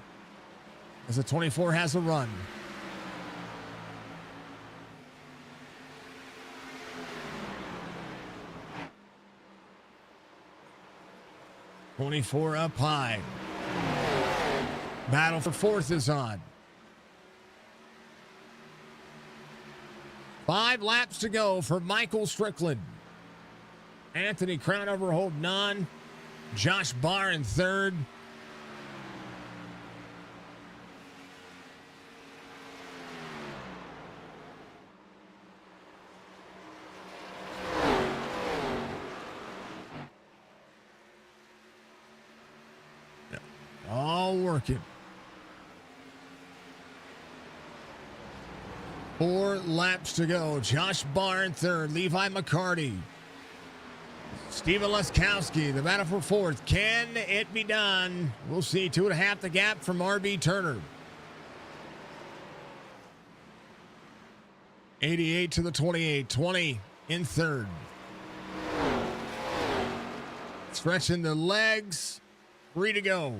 as the 24 has a run. '24 up high. Battle for 4th is on. 5 laps to go for Michael Strickland. Anthony Crownover holding on. Josh Barr in 3rd. All working. 4 laps to go. Josh Barr in 3rd. Levi McCarty. Steven Leskowski, the battle for 4th. Can it be done? We'll see. 2.5 the gap from RB Turner. 88 to the 28. 20 in 3rd. Stretching the legs. 3 to go.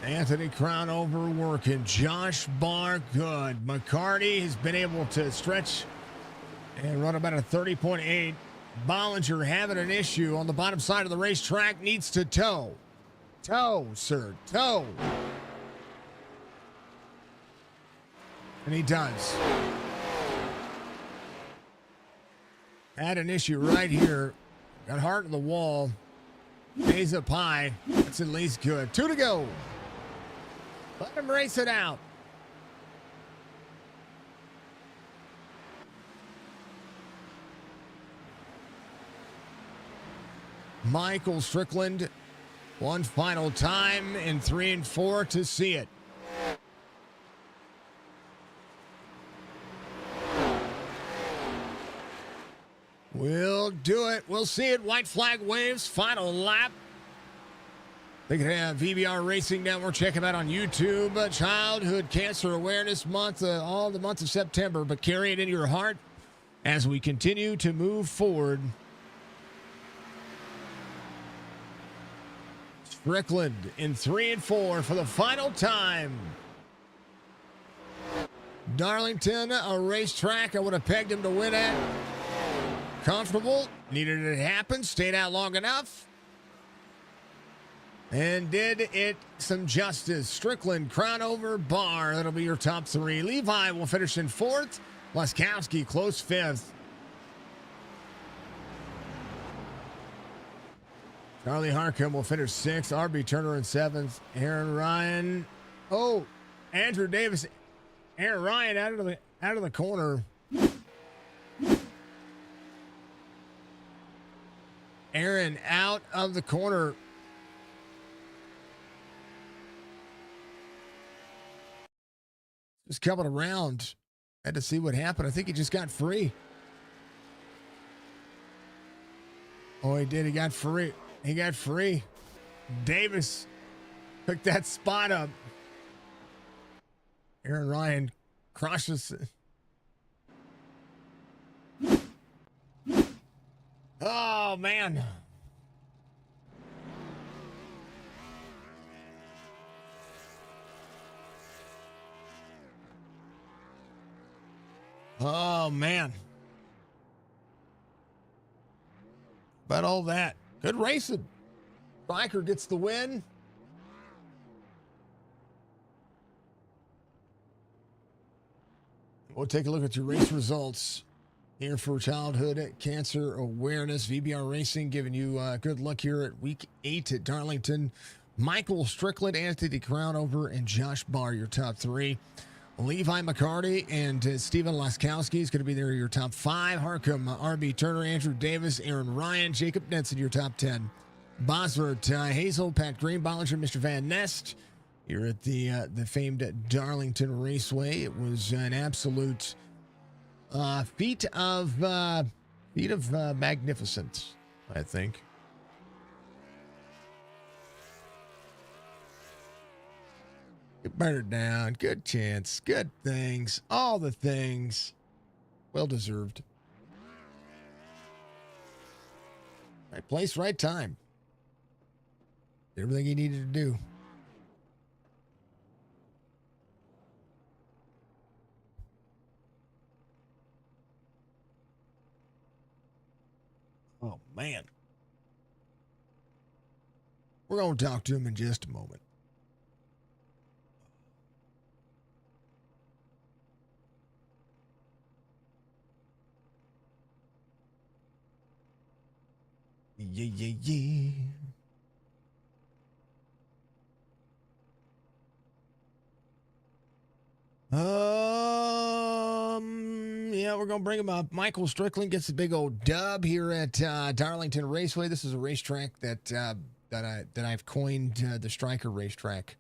Anthony Crownover working. Josh Barr good. McCarty has been able to stretch and run about a 30.8. Bollinger having an issue on the bottom side of the racetrack. Needs to tow. Tow, sir. Tow. And he does. Had an issue right here. Got hard to the wall. Stays up high. That's at least good. 2 to go. Let him race it out. Michael Strickland, one final time in 3 and 4 to see it. We'll do it. We'll see it. White flag waves. Final lap. They can have VBR Racing Network. Check them out on YouTube. Childhood Cancer Awareness Month, all the month of September. But carry it in your heart as we continue to move forward. Strickland in 3 and 4 for the final time. Darlington, a racetrack I would have pegged him to win at. Comfortable. Needed it to happen. Stayed out long enough. And did it some justice. Strickland, Crownover, Barr. That'll be your top 3. Levi will finish in 4th. Leskowski close 5th. Charlie Harcum will finish 6th. RB Turner in 7th. Aaron Ryan. Oh, Andrew Davis. Aaron Ryan out of the corner. Aaron out of the corner. Just coming around. Had to see what happened. I think he just got free. Oh, he did. He got free. He got free. Davis picked that spot up. Aaron Ryan crushes it. Oh, man. Oh, man. About all that. Good racing. Biker gets the win. We'll take a look at your race results here for Childhood Cancer Awareness. VBR Racing giving you good luck here at week 8 at Darlington. Michael Strickland, Anthony Crownover, and Josh Barr, your top 3. Levi McCarty and Stephen Laskowski is going to be there, your top 5. Harcum, RB Turner, Andrew Davis, Aaron Ryan, Jacob Denson, your top 10. Bosworth, Hazel, Pat Green, Bollinger, Mr. Van Nest. You're at the famed Darlington Raceway. It was an absolute feat of magnificence, I think. Get burned down. Good chance. Good things. All the things. Well deserved. Right place, right time. Everything he needed to do. Oh, man. We're going to talk to him in just a moment. Yeah. Yeah, we're gonna bring him up. Michael Strickland gets the big old dub here at Darlington Raceway. This is a racetrack that I've coined the Striker racetrack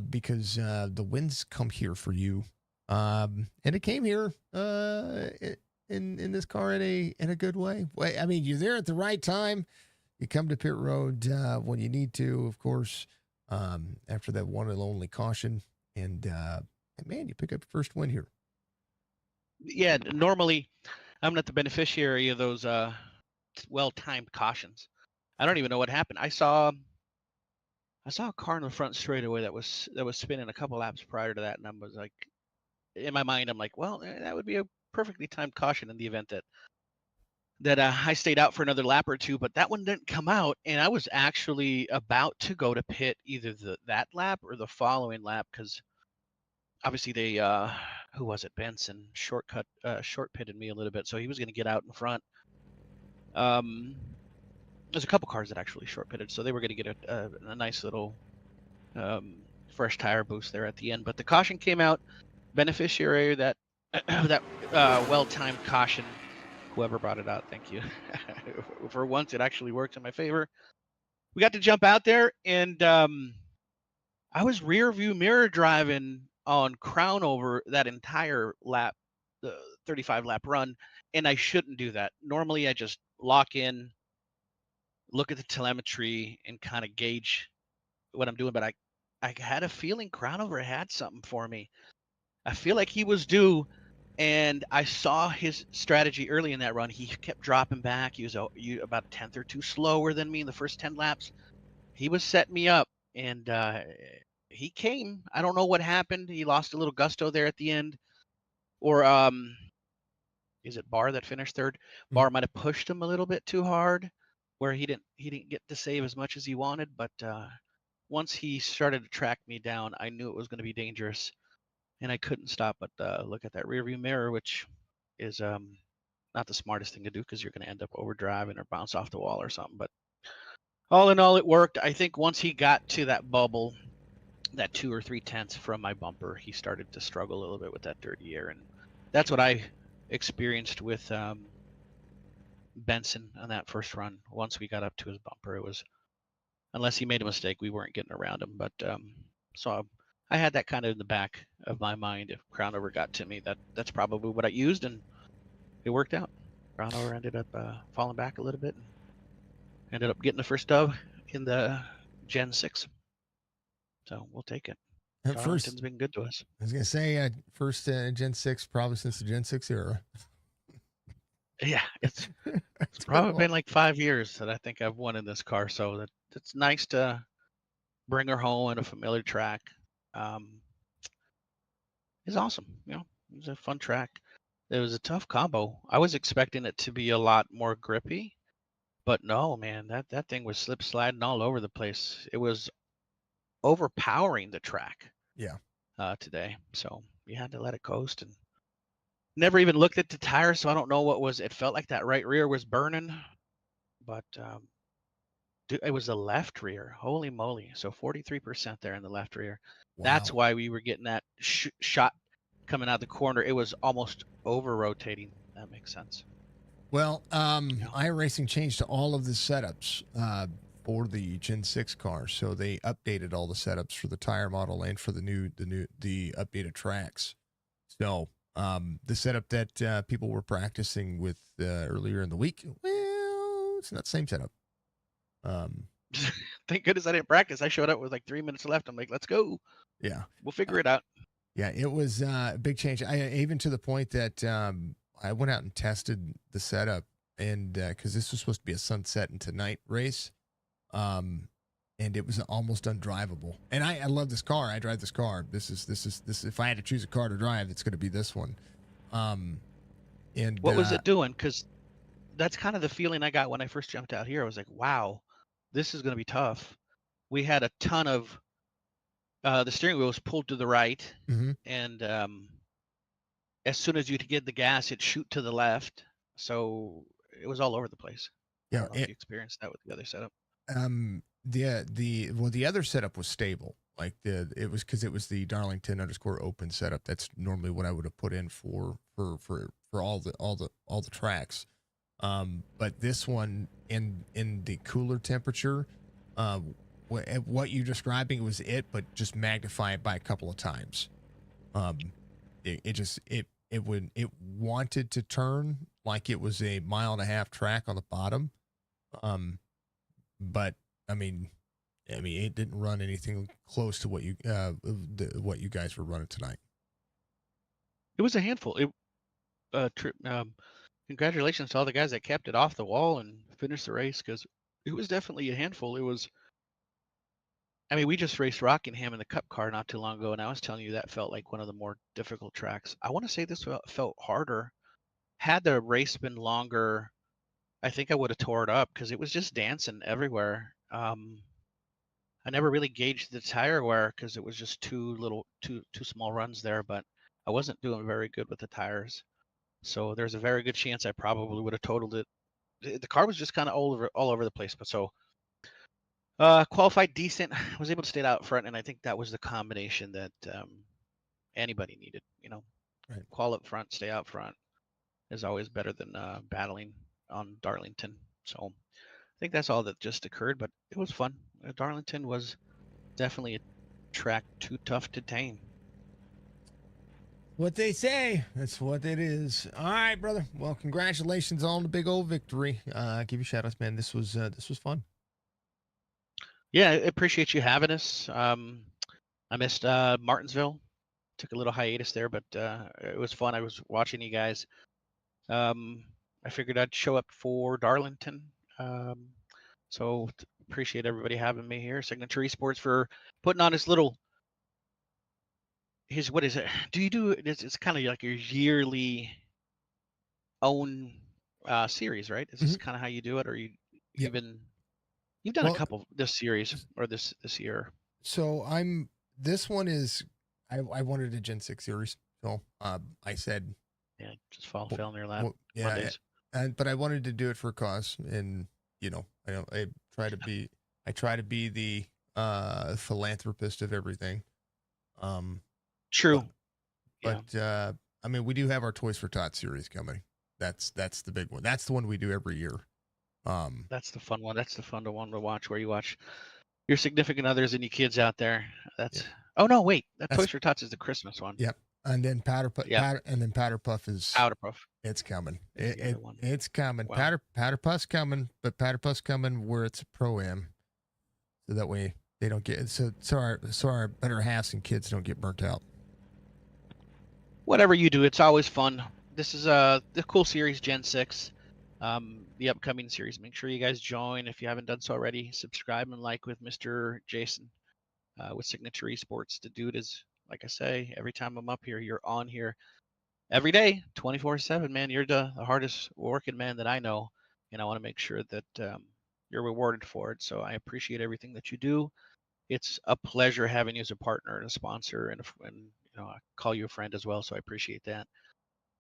because the wins come here for you, and it came here in this car in a good way. I mean, you're there at the right time. You come to pit road when you need to, of course. After that one and only caution, and man, you pick up your first win here. Yeah, normally I'm not the beneficiary of those well-timed cautions. I don't even know what happened. I saw a car in the front straightaway that was spinning a couple laps prior to that, and I was like, in my mind, I'm like, well, that would be a perfectly timed caution in the event that I stayed out for another lap or two, but that one didn't come out, and I was actually about to go to pit either that lap or the following lap, because obviously they who was it, Benson short pitted me a little bit, so he was going to get out in front. There's a couple cars that actually short pitted, so they were going to get a nice little fresh tire boost there at the end, but the caution came out. Beneficiary of that well-timed caution, whoever brought it out, thank you. For once it actually works in my favor. We got to jump out there, and I was rear view mirror driving on Crownover that entire lap, the 35 lap run, and I shouldn't do that. Normally I just lock in, look at the telemetry, and kind of gauge what I'm doing, but I had a feeling Crownover had something for me. I feel like he was due, and I saw his strategy early in that run. He kept dropping back. He was about a tenth or two slower than me in the first 10 laps. He was setting me up, and he came. I don't know what happened. He lost a little gusto there at the end. Or is it Barr that finished third? Barr might have pushed him a little bit too hard, where he didn't get to save as much as he wanted. But once he started to track me down, I knew it was going to be dangerous. And I couldn't stop but look at that rearview mirror, which is not the smartest thing to do because you're going to end up overdriving or bounce off the wall or something. But all in all, it worked. I think once he got to that bubble, that 2 or 3 tenths from my bumper, he started to struggle a little bit with that dirty air. And that's what I experienced with Benson on that first run. Once we got up to his bumper, it was, unless he made a mistake, we weren't getting around him. But so I had that kind of in the back of my mind. If Crownover got to me, that's probably what I used, and it worked out. Crownover ended up falling back a little bit, and ended up getting the first dub in the Gen 6. So we'll take it. Darlington's been good to us. I was going to say, first Gen 6 probably since the Gen 6 era. Yeah, it's It's been a probably while. been like 5 years that I think I've won in this car, so it's nice to bring her home on a familiar track. Um, it's awesome. It was a fun track. It was a tough combo. I was expecting it to be a lot more grippy, but no, man, that thing was slip sliding all over the place. It was overpowering the track Yeah. today, so you had to let it coast and never even looked at the tires, so I don't know what was. It felt like that right rear was burning, but dude, it was the left rear. Holy moly! So 43% there in the left rear. That's Wow. why we were getting that shot coming out the corner. It was almost over rotating. That makes sense. Well, Yeah. iRacing changed all of the setups for the Gen 6 car, so they updated all the setups for the tire model and for the updated tracks. So the setup that people were practicing with earlier in the week, well, it's not the same setup. Thank goodness I didn't practice. I showed up with like 3 minutes left. I'm like, let's go. Yeah, We'll figure it out. yeah, it was a big change. I even to the point that I went out and tested the setup, and because this was supposed to be a sunset into night race, um, and it was almost undrivable. And I love this car. I drive this car. This is if I had to choose a car to drive, it's going to be this one. And What was it doing? Because that's kind of the feeling I got when I first jumped out here. I was like, wow, this is going to be tough. We had a ton of the steering wheel was pulled to the right, mhm. and as soon as you get the gas, it shoot to the left. So it was all over the place. I Yeah, don't know if you experienced that with the other setup. the other setup was stable. Like it was because it was the Darlington _ open setup. That's normally what I would have put in for all the tracks. But this one in the cooler temperature, what you're describing was it, but just magnify it by a couple of times. It wanted to turn like it was a 1.5 mile track on the bottom. But I mean, it didn't run anything close to what you guys were running tonight. It was a handful. Congratulations to all the guys that kept it off the wall and finished the race, because it was definitely a handful. We just raced Rockingham in the Cup car not too long ago, and I was telling you that felt like one of the more difficult tracks. I want to say this felt harder. Had the race been longer, I think I would have tore it up because it was just dancing everywhere. I never really gauged the tire wear because it was just too small runs there, but I wasn't doing very good with the tires. So there's a very good chance I probably would have totaled it. The car was just kind of all over the place, but so qualified decent. Was able to stay out front, and I think that was the combination that anybody needed. Right. Qual up front, stay out front is always better than battling on Darlington. So I think that's all that just occurred, but it was fun. Darlington was definitely a track too tough to tame. What they say, that's what it is. All right, brother. Well, congratulations on the big old victory. Give you shout outs, man. This was fun. Yeah, I appreciate you having us. I missed Martinsville. Took a little hiatus there, but it was fun. I was watching you guys. I figured I'd show up for Darlington. So appreciate everybody having me here. Signature Esports for putting on this little. What is it? Do you do? It's kind of like your yearly own series, right? Is this kind of how you do it, or Yep. you've done Well, a couple this series or this year? So this one is I wanted a Gen 6 series. So I said Yeah, just fell in your lap. yeah, Mondays. but I wanted to do it for a cause, and I try to be the philanthropist of everything. True. But we do have our Toys for Tots series coming. That's the big one. That's the one we do every year. That's the fun one. That's the fun one to watch, where you watch your significant others and your kids out there. Oh no, wait. That Toys for Tots is the Christmas one. Yep. And then Powder Puff. Yep. And then Powder Puff is Powder Puff. It's coming. The other one. It's coming. Wow. Powder Puff's coming, but Powder Puff's coming where it's a pro-am, so that way they don't get so our better halves and kids don't get burnt out. Whatever you do, it's always fun. This is the cool series, Gen 6. the upcoming series. Make sure you guys join if you haven't done so already. Subscribe and like with Mr. Jason with Signature Esports. The dude is, like I say, every time I'm up here, you're on here every day, 24/7, man. You're the hardest working man that I know, and I want to make sure that you're rewarded for it. So I appreciate everything that you do. It's a pleasure having you as a partner and a sponsor, and I call you a friend as well. So I appreciate that.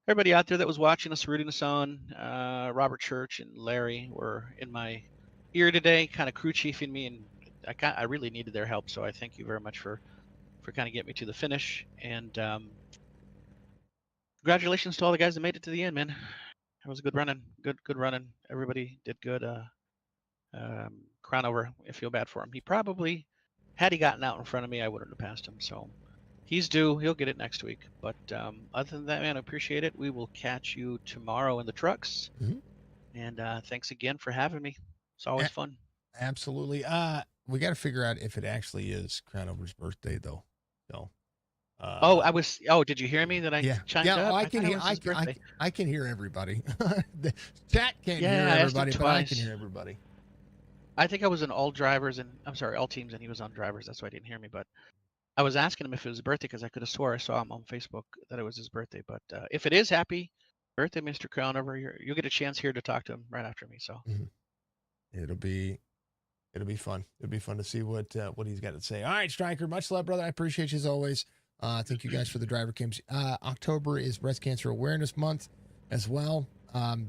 Everybody out there that was watching us, rooting us on, Robert Church and Larry were in my ear today, kind of crew chiefing me, and I really needed their help. So I thank you very much for kind of getting me to the finish. And congratulations to all the guys that made it to the end, man. It was a good running, good running. Everybody did good. Crown over. I feel bad for him. He probably, had he gotten out in front of me, I wouldn't have passed him. So he's due. He'll get it next week. But other than that, man, I appreciate it. We will catch you tomorrow in the trucks. Mhm. And thanks again for having me. It's always fun. Absolutely. We got to figure out if it actually is Crownover's birthday, though. So. Did you hear me that I chimed up? I can hear. I can hear everybody. The chat can't hear everybody, but I can hear everybody. I think I was in all drivers and all teams, and he was on drivers. That's why I didn't hear me. But I was asking him if it was his birthday because I could have swore I saw him on Facebook that it was his birthday. But if it is, happy birthday, Mr. Crownover. You'll get a chance here to talk to him right after me. So it'll be fun. It'll be fun to see what he's got to say. All right, Striker. Much love, brother. I appreciate you as always. Thank you guys for the driver cams. October is Breast Cancer Awareness Month as well.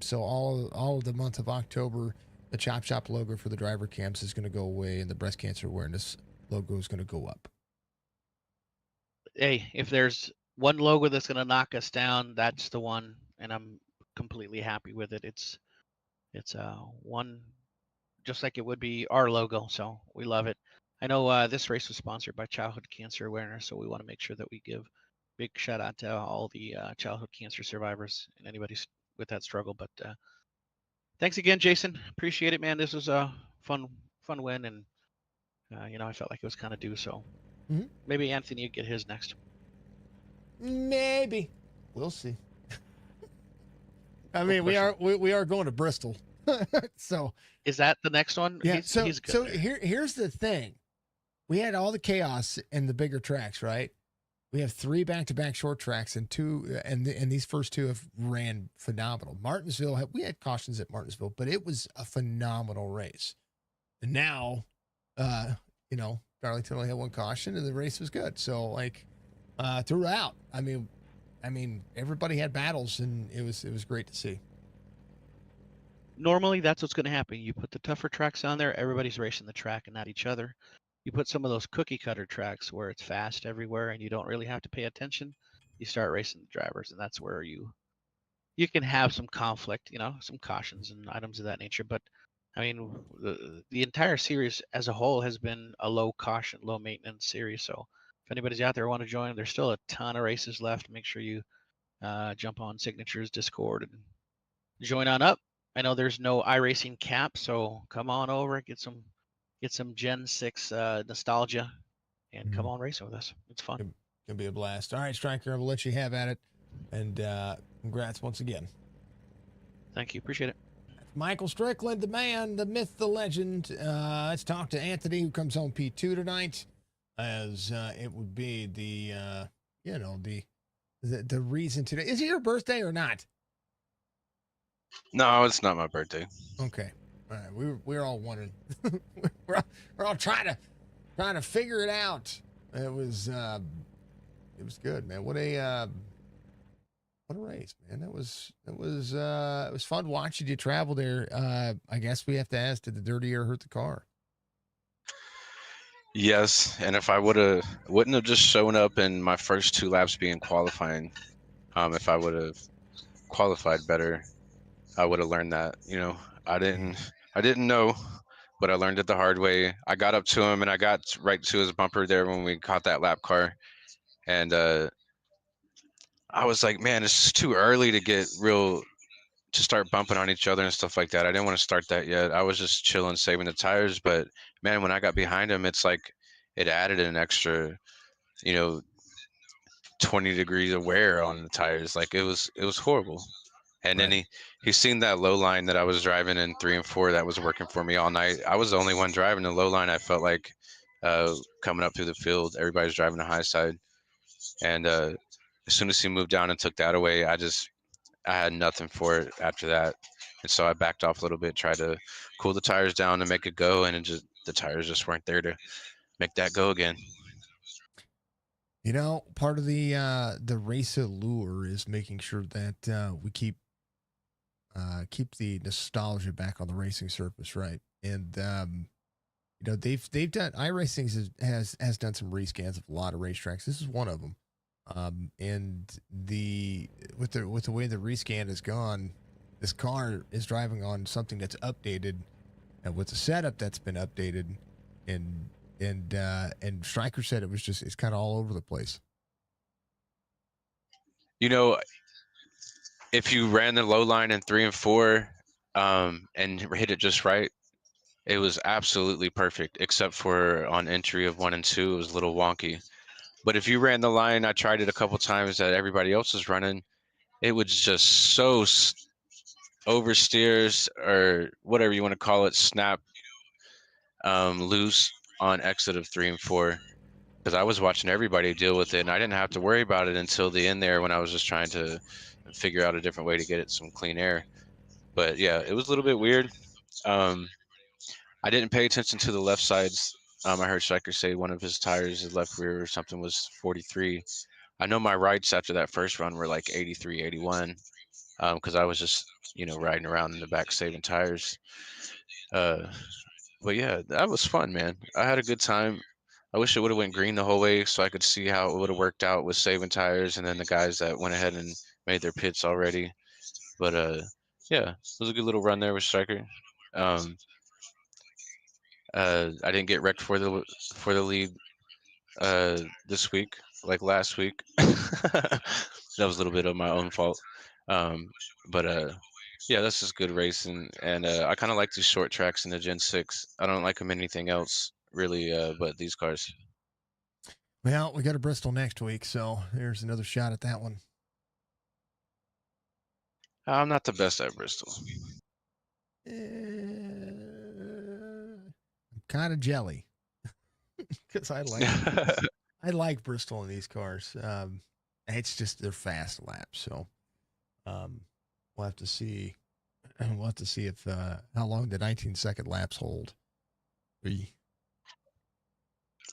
So all of the month of October, the Chop Shop logo for the driver cams is going to go away, and the Breast Cancer Awareness logo is going to go up. Hey, if there's one logo that's going to knock us down, that's the one, and I'm completely happy with it. It's one just like it would be our logo, so we love it. I know this race was sponsored by Childhood Cancer Awareness, so we want to make sure that we give big shout out to all the childhood cancer survivors and anybody with that struggle. But thanks again, Jason. Appreciate it, man. This was a fun win, and I felt like it was kind of due. So maybe Anthony will get his next. Maybe we'll see. I mean, we are going to Bristol. So is that the next one? Yeah. He's good so there. here's the thing. We had all the chaos in the bigger tracks, right? We have 3 back-to-back short tracks and 2, and these first 2 have ran phenomenal. Martinsville, we had cautions at Martinsville, but it was a phenomenal race. And now, Darlington only had 1 caution, and the race was good. So throughout, I mean, everybody had battles, and it was great to see. Normally, that's what's going to happen. You put the tougher tracks on there, everybody's racing the track and not each other. You put some of those cookie cutter tracks where it's fast everywhere and you don't really have to pay attention. You start racing the drivers, and that's where you can have some conflict, some cautions and items of that nature. But I mean, the entire series as a whole has been a low caution, low maintenance series. So if anybody's out there want to join, there's still a ton of races left. Make sure you jump on Signatures Discord and join on up. I know there's no iRacing cap, so come on over, get some Gen 6 nostalgia, and come on race with us. It's fun. Gonna be a blast. All right, Striker, I'll let you have at it, and congrats once again. Thank you, appreciate it. Michael Strickland, the man, the myth, the legend. Let's talk to Anthony, who comes home P2 tonight, as it would be the reason today. Is it your birthday or not? No, it's not my birthday. Okay. All right. We're all wondering. we're all trying to figure it out. It was good, man. What a race, man. It was fun watching you travel there. I guess we have to ask, did the dirty air hurt the car? Yes, and if I wouldn't have just shown up in my first 2 laps being qualifying, if I would have qualified better, I would have learned that. I didn't know, but I learned it the hard way. I got up to him and I got right to his bumper there when we caught that lap car, and I was like, man, it's just too early to start bumping on each other and stuff like that. I didn't want to start that yet. I was just chilling, saving the tires. But man, when I got behind him, it's like it added an extra, 20 degrees of wear on the tires. Like it was horrible. And then Right. he seen that low line that I was driving in 3 and 4 that was working for me all night. I was the only one driving the low line. I felt like coming up through the field, everybody's driving the high side. And as soon as he moved down and took that away, I had nothing for it after that. And so I backed off a little bit, tried to cool the tires down to make it go, and the tires just weren't there to make that go again. You know, part of the race allure is making sure that we keep the nostalgia back on the racing surface, right? And you know, they've done iRacing has done some rescans of a lot of racetracks. This is one of them. And with the way the rescan has gone, this car is driving on something that's updated, and with the setup that's been updated, and and Stryker said it's kind of all over the place. You know, if you ran the low line in 3 and 4 and hit it just right, it was absolutely perfect, except for on entry of 1 and 2, it was a little wonky. But if you ran the line, I tried it a couple times that everybody else was running, it was just so oversteers or whatever you want to call it, snap loose on exit of 3 and 4. Because I was watching everybody deal with it, and I didn't have to worry about it until the end there when I was just trying to figure out a different way to get it some clean air. But yeah, it was a little bit weird. I didn't pay attention to the left sides. I heard Stryker say one of his tires, his left rear or something, was 43. I know my rights after that first run were like 83, 81, because I was just, riding around in the back saving tires. But yeah, that was fun, man. I had a good time. I wish it would have went green the whole way so I could see how it would have worked out with saving tires and then the guys that went ahead and made their pits already. But yeah, it was a good little run there with Stryker. I didn't get wrecked for the lead this week, like last week. That was a little bit of my own fault. But yeah, this is good racing, and I kind of like these short tracks in the Gen 6. I don't like them anything else really, but these cars. Well, we go to Bristol next week, so there's another shot at that one. I'm not the best at Bristol. I'm kind of jelly because I like Bristol in these cars. It's just they're fast laps, so we'll have to see. We'll have to see if how long the 19-second laps hold.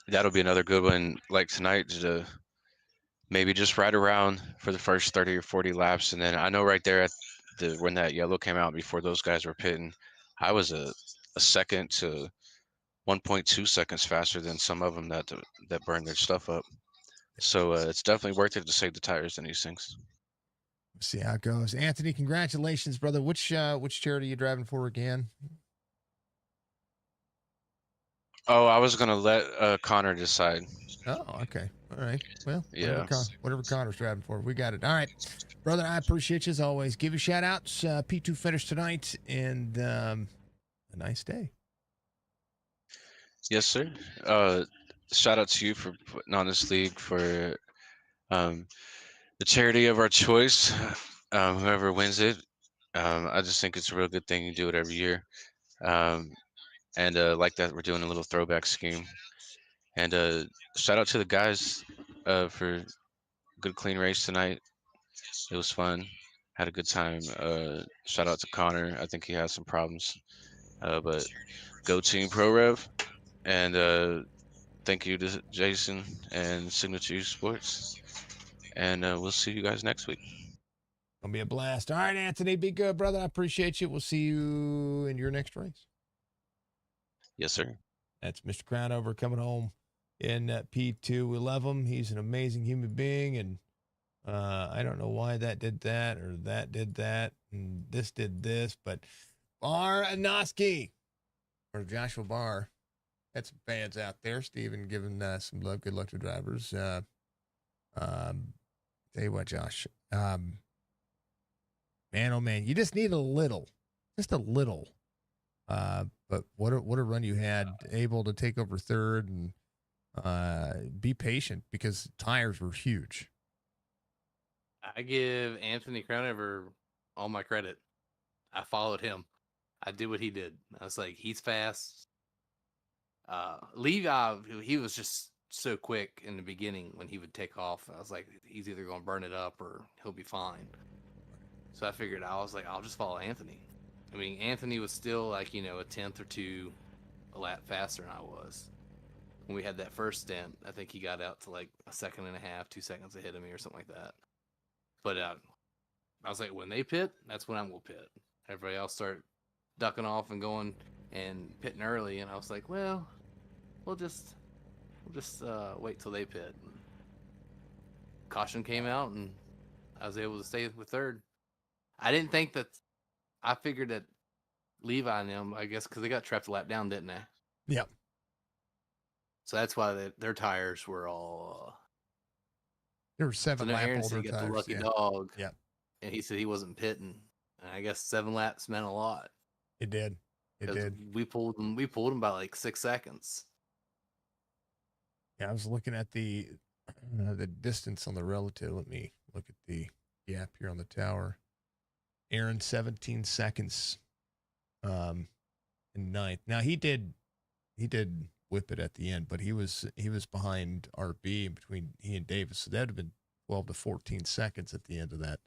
That'll be another good one. Like tonight, to maybe just ride around for the first 30 or 40 laps, and then I know right there at when that yellow came out before those guys were pitting, I was a second to 1.2 seconds faster than some of them that burned their stuff up. So it's definitely worth it to save the tires in these things. See how it goes. Anthony, congratulations, brother. Which charity are you driving for again? Oh, I was gonna let Connor decide. Oh, okay. All right. Well, Yeah. whatever Connor's driving for, we got it. All right, brother. I appreciate you as always. Give you shout outs. P2 finish tonight, and a nice day. Yes, sir. Shout out to you for putting on this league for the charity of our choice. Whoever wins it, I just think it's a real good thing. You do it every year. And like that, we're doing a little throwback scheme. And shout out to the guys for good, clean race tonight. It was fun. Had a good time. Shout out to Connor. I think he has some problems. But go Team Pro Rev. And thank you to Jason and Signature Sports. And we'll see you guys next week. Gonna be a blast. All right, Anthony, be good, brother. I appreciate you. We'll see you in your next race. Yes, sir. That's Mr. Crownover coming home in P2. We love him. He's an amazing human being, and I don't know why that did that or that did that and this did this, but Bar Anoski or Joshua Barr had some fans out there. Steven giving some love. Good luck to drivers. Tell you what, Josh. Man, oh man, you just need just a little. But what a run you had, able to take over third and be patient because tires were huge. I give Anthony Crownover all my credit. I followed him. I did what he did. I was like, he's fast. Levi, he was just so quick in the beginning when he would take off. I was like, he's either going to burn it up or he'll be fine. So I figured, I was like, I'll just follow Anthony. I mean, Anthony was still like, a tenth or two a lap faster than I was. When we had that first stint, I think he got out to like a second and a half, 2 seconds ahead of me or something like that. But I was like, when they pit, that's when I'm going to pit. Everybody else started ducking off and going and pitting early. And I was like, well, we'll just wait till they pit. Caution came out and I was able to stay with third. I didn't think that, I figured that Levi and them, I guess, because they got trapped a lap down, didn't they? Yep. So that's why their tires were all. There were 7 lap Aaron older said he got tires. the lucky dog. Yep. And he said he wasn't pitting. And I guess 7 laps meant a lot. It did. It did. We pulled him by like 6 seconds. Yeah, I was looking at the distance on the relative. Let me look at the gap here on the tower. Aaron 17 seconds in ninth. Now he did whip it at the end, but he was behind RB between he and Davis, so that would have been 12 to 14 seconds at the end of that.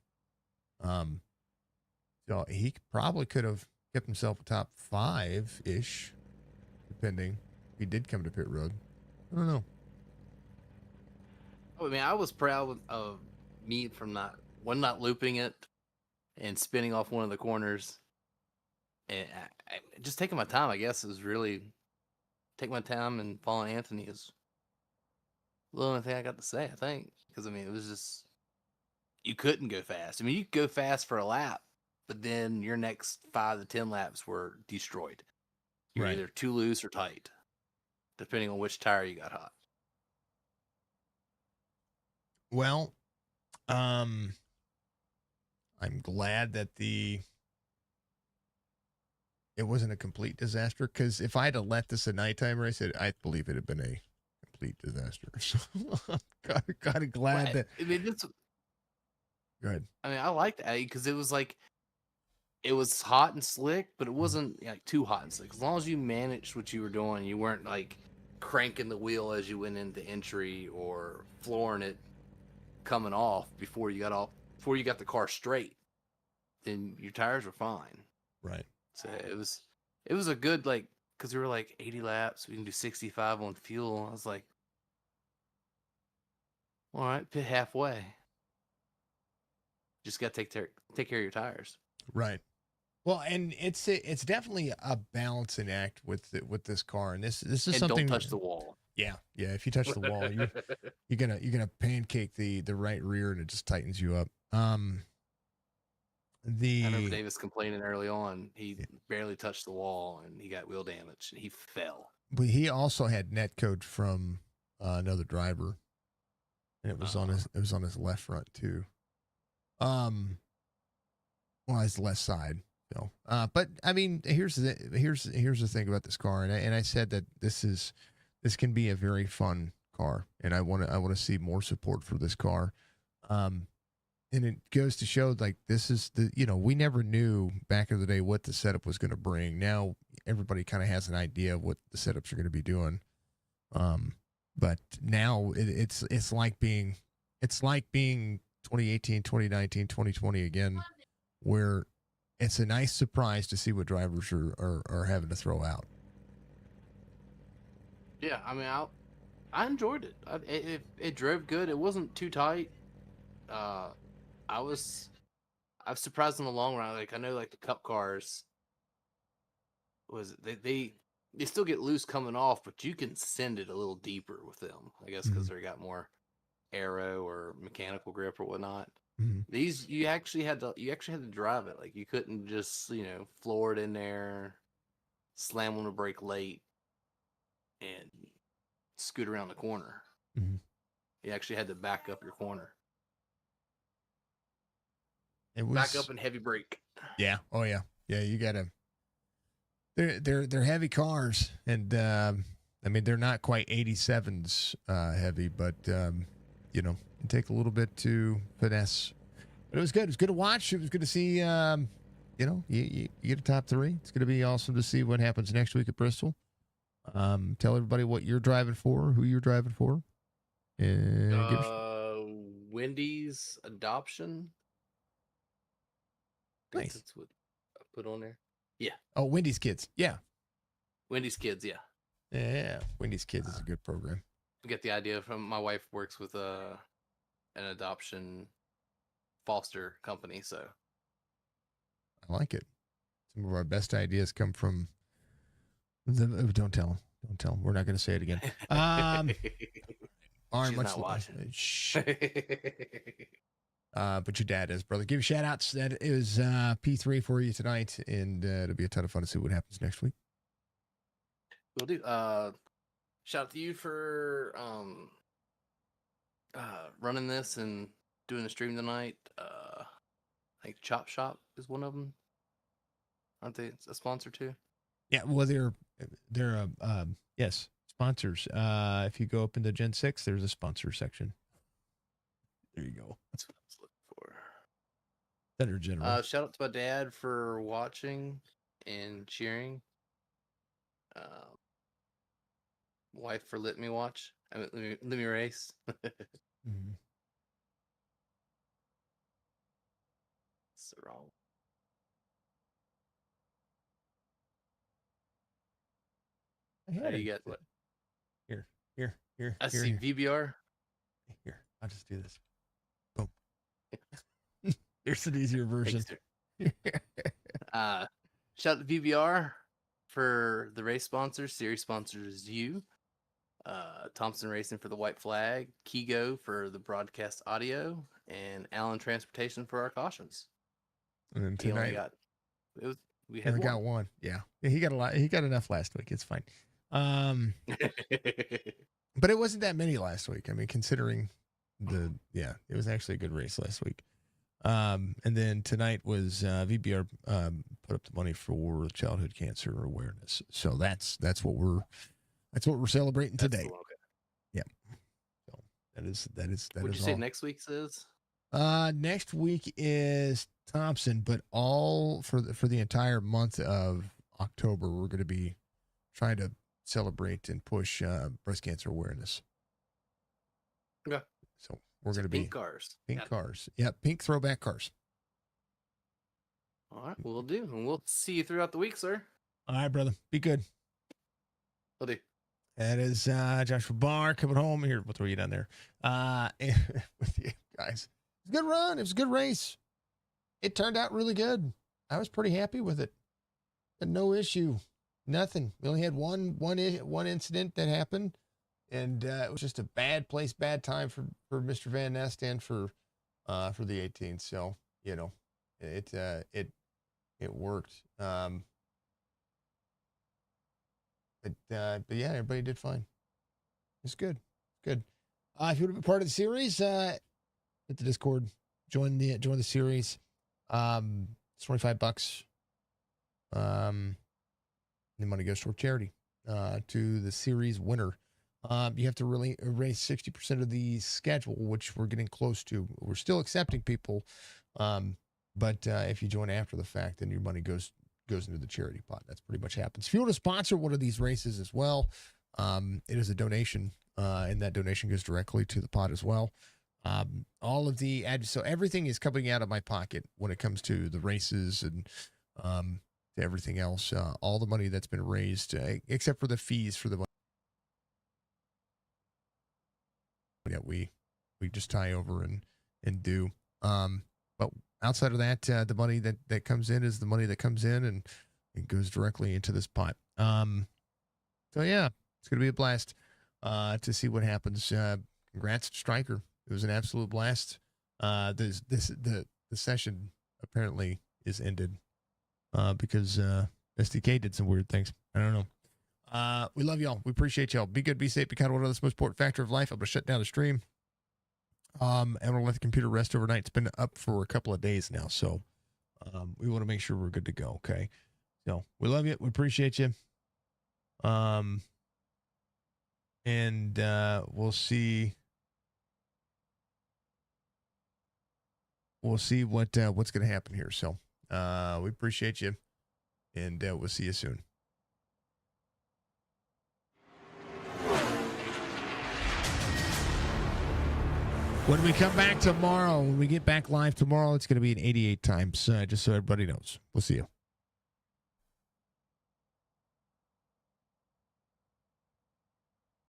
So he probably could have kept himself a top 5-ish, depending. He did come to pit road. I don't know. I mean, I was proud of me from not looping it and spinning off one of the corners, and I just taking my time. I guess is really take my time and following Anthony is the only thing I got to say. I think because I mean it was just you couldn't go fast. I mean you could go fast for a lap, but then your next 5 to 10 laps were destroyed. You're Right. either too loose or tight, depending on which tire you got hot. Well, I'm glad that it wasn't a complete disaster, because if I had to let this a nighttime race, I believe it'd have been a complete disaster. So I'm kind of glad that. I mean, it's. Go ahead. I mean, I liked it because it was like, it was hot and slick, but it wasn't like too hot and slick. As long as you managed what you were doing, you weren't like cranking the wheel as you went into entry or flooring it coming off before you got the car straight, then your tires were fine. Right. So it was a good, like, because we were like 80 laps, we can do 65 on fuel. I was like, all right, pit halfway. Just got to take care of your tires. Right. Well, and it's definitely a balancing act with this car, and this is And something. don't touch the wall. Yeah. If you touch the wall, you're gonna pancake the right rear, and it just tightens you up. I remember Davis complaining early on. He barely touched the wall, and he got wheel damage. He fell. But he also had net code from another driver, and it was on his left front too. Well, his left side. So, but I mean, here's the thing about this car, and I said that this can be a very fun car, and I want to see more support for this car. And it goes to show, like, this is we never knew back in the day what the setup was going to bring. Now everybody kind of has an idea of what the setups are going to be doing. But now it's like being 2018, 2019, 2020 again, where it's a nice surprise to see what drivers are having to throw out. Yeah, I mean, I enjoyed it. It drove good. It wasn't too tight. I was surprised in the long run. Like, I know, like, the Cup cars they still get loose coming off, but you can send it a little deeper with them. I guess because they got more aero or mechanical grip or whatnot. Mm-hmm. These you actually had to drive it. Like, you couldn't just floor it in there, slam on the brake late, and scoot around the corner. Mm-hmm. You actually had to back up your corner. Back up and heavy brake. Yeah. Oh yeah. Yeah. You gotta. They're heavy cars, and I mean they're not quite 87s heavy, but it take a little bit to finesse But it was good. It was good to watch. It was good to see. You get a top 3. It's going to be awesome to see what happens next week at Bristol. Tell everybody what you're driving for, who you're driving for. Wendy's adoption. I think Nice. that's what I put on there. Yeah. Oh, Wendy's Kids. Yeah. Wendy's Kids. Yeah. Yeah. Wendy's Kids is a good program. We get the idea from my wife works with an adoption foster company, so I like it. Some of our best ideas come from. Don't tell them. Don't tell them. We're not going to say it again. All right, she's much not watching. Shh. But your dad is, brother. Give shout outs. That is P3 for you tonight, and it'll be a ton of fun to see what happens next week. We'll do. Shout out to you for running this and doing the stream tonight. I think Chop Shop is one of them. Aren't they a sponsor too? Yeah, well, they're yes, sponsors. If you go up into Gen 6, there's a sponsor section. There you go. That's what I was looking for. Center General. Shout out to my dad for watching and cheering. Wife for letting me watch. I mean, let me race. Mhm. It's wrong. I had You it. got what? Here. I see VBR. Here, I'll just do this. Boom. Here's an easier version. Shout out to VBR for the race sponsors. Series sponsors you. Thompson Racing for the white flag. Keago for the broadcast audio. And Allen Transportation for our cautions. And then He only tonight, got. We I had got one. Yeah, he got a lot. He got enough last week. It's fine. But it wasn't that many last week. I mean, considering it was actually a good race last week. And then tonight was VBR put up the money for childhood cancer awareness. So that's what we're celebrating today. Cool, okay. Yeah. So that is Would you say next week's is? Next week is Thompson, but all for the entire month of October, we're going to be trying to celebrate and push breast cancer awareness. Okay. So we're going to be pink cars. Pink cars. Yeah, pink throwback cars. All right, we'll do, and we'll see you throughout the week, sir. All right, brother. Be good. We'll do. That is Joshua Barr coming home. Here, we'll throw you down there. With you guys. It's a good run. It was a good race. It turned out really good. I was pretty happy with it. But no issue. Nothing. We only had one incident that happened, and it was just a bad place, bad time for Mr. Van Nest and for the 18. So it worked. But yeah, everybody did fine. It's good. Good. If you want to be part of the series, hit the Discord, join the series. It's $25. The money goes toward charity to the series winner. You have to really erase 60% of the schedule, which we're getting close to. We're still accepting people, but if you join after the fact, then your money goes into the charity pot. That's pretty much happens. If you want to sponsor one of these races as well, it is a donation, and that donation goes directly to the pot as well. All of the so everything is coming out of my pocket when it comes to the races and to everything else. All the money that's been raised, except for the fees for the money that we just tie over and do. But outside of that, the money that comes in is the money that comes in, and it goes directly into this pot. So yeah, it's gonna be a blast to see what happens. Congrats to Stryker. It was an absolute blast. The session apparently is ended because SDK did some weird things. I don't know. We love y'all. We appreciate y'all. Be good, be safe, be kind of one of the most important factor of life. I'm gonna shut down the stream. And we'll let the computer rest overnight. It's been up for a couple of days now, so we want to make sure we're good to go. Okay, so we love you. We appreciate you. And we'll see we'll see what's going to happen here. So we appreciate you, and we'll see you soon. When we come back tomorrow, when we get back live tomorrow, it's going to be an 88 times, just so everybody knows. We'll see you.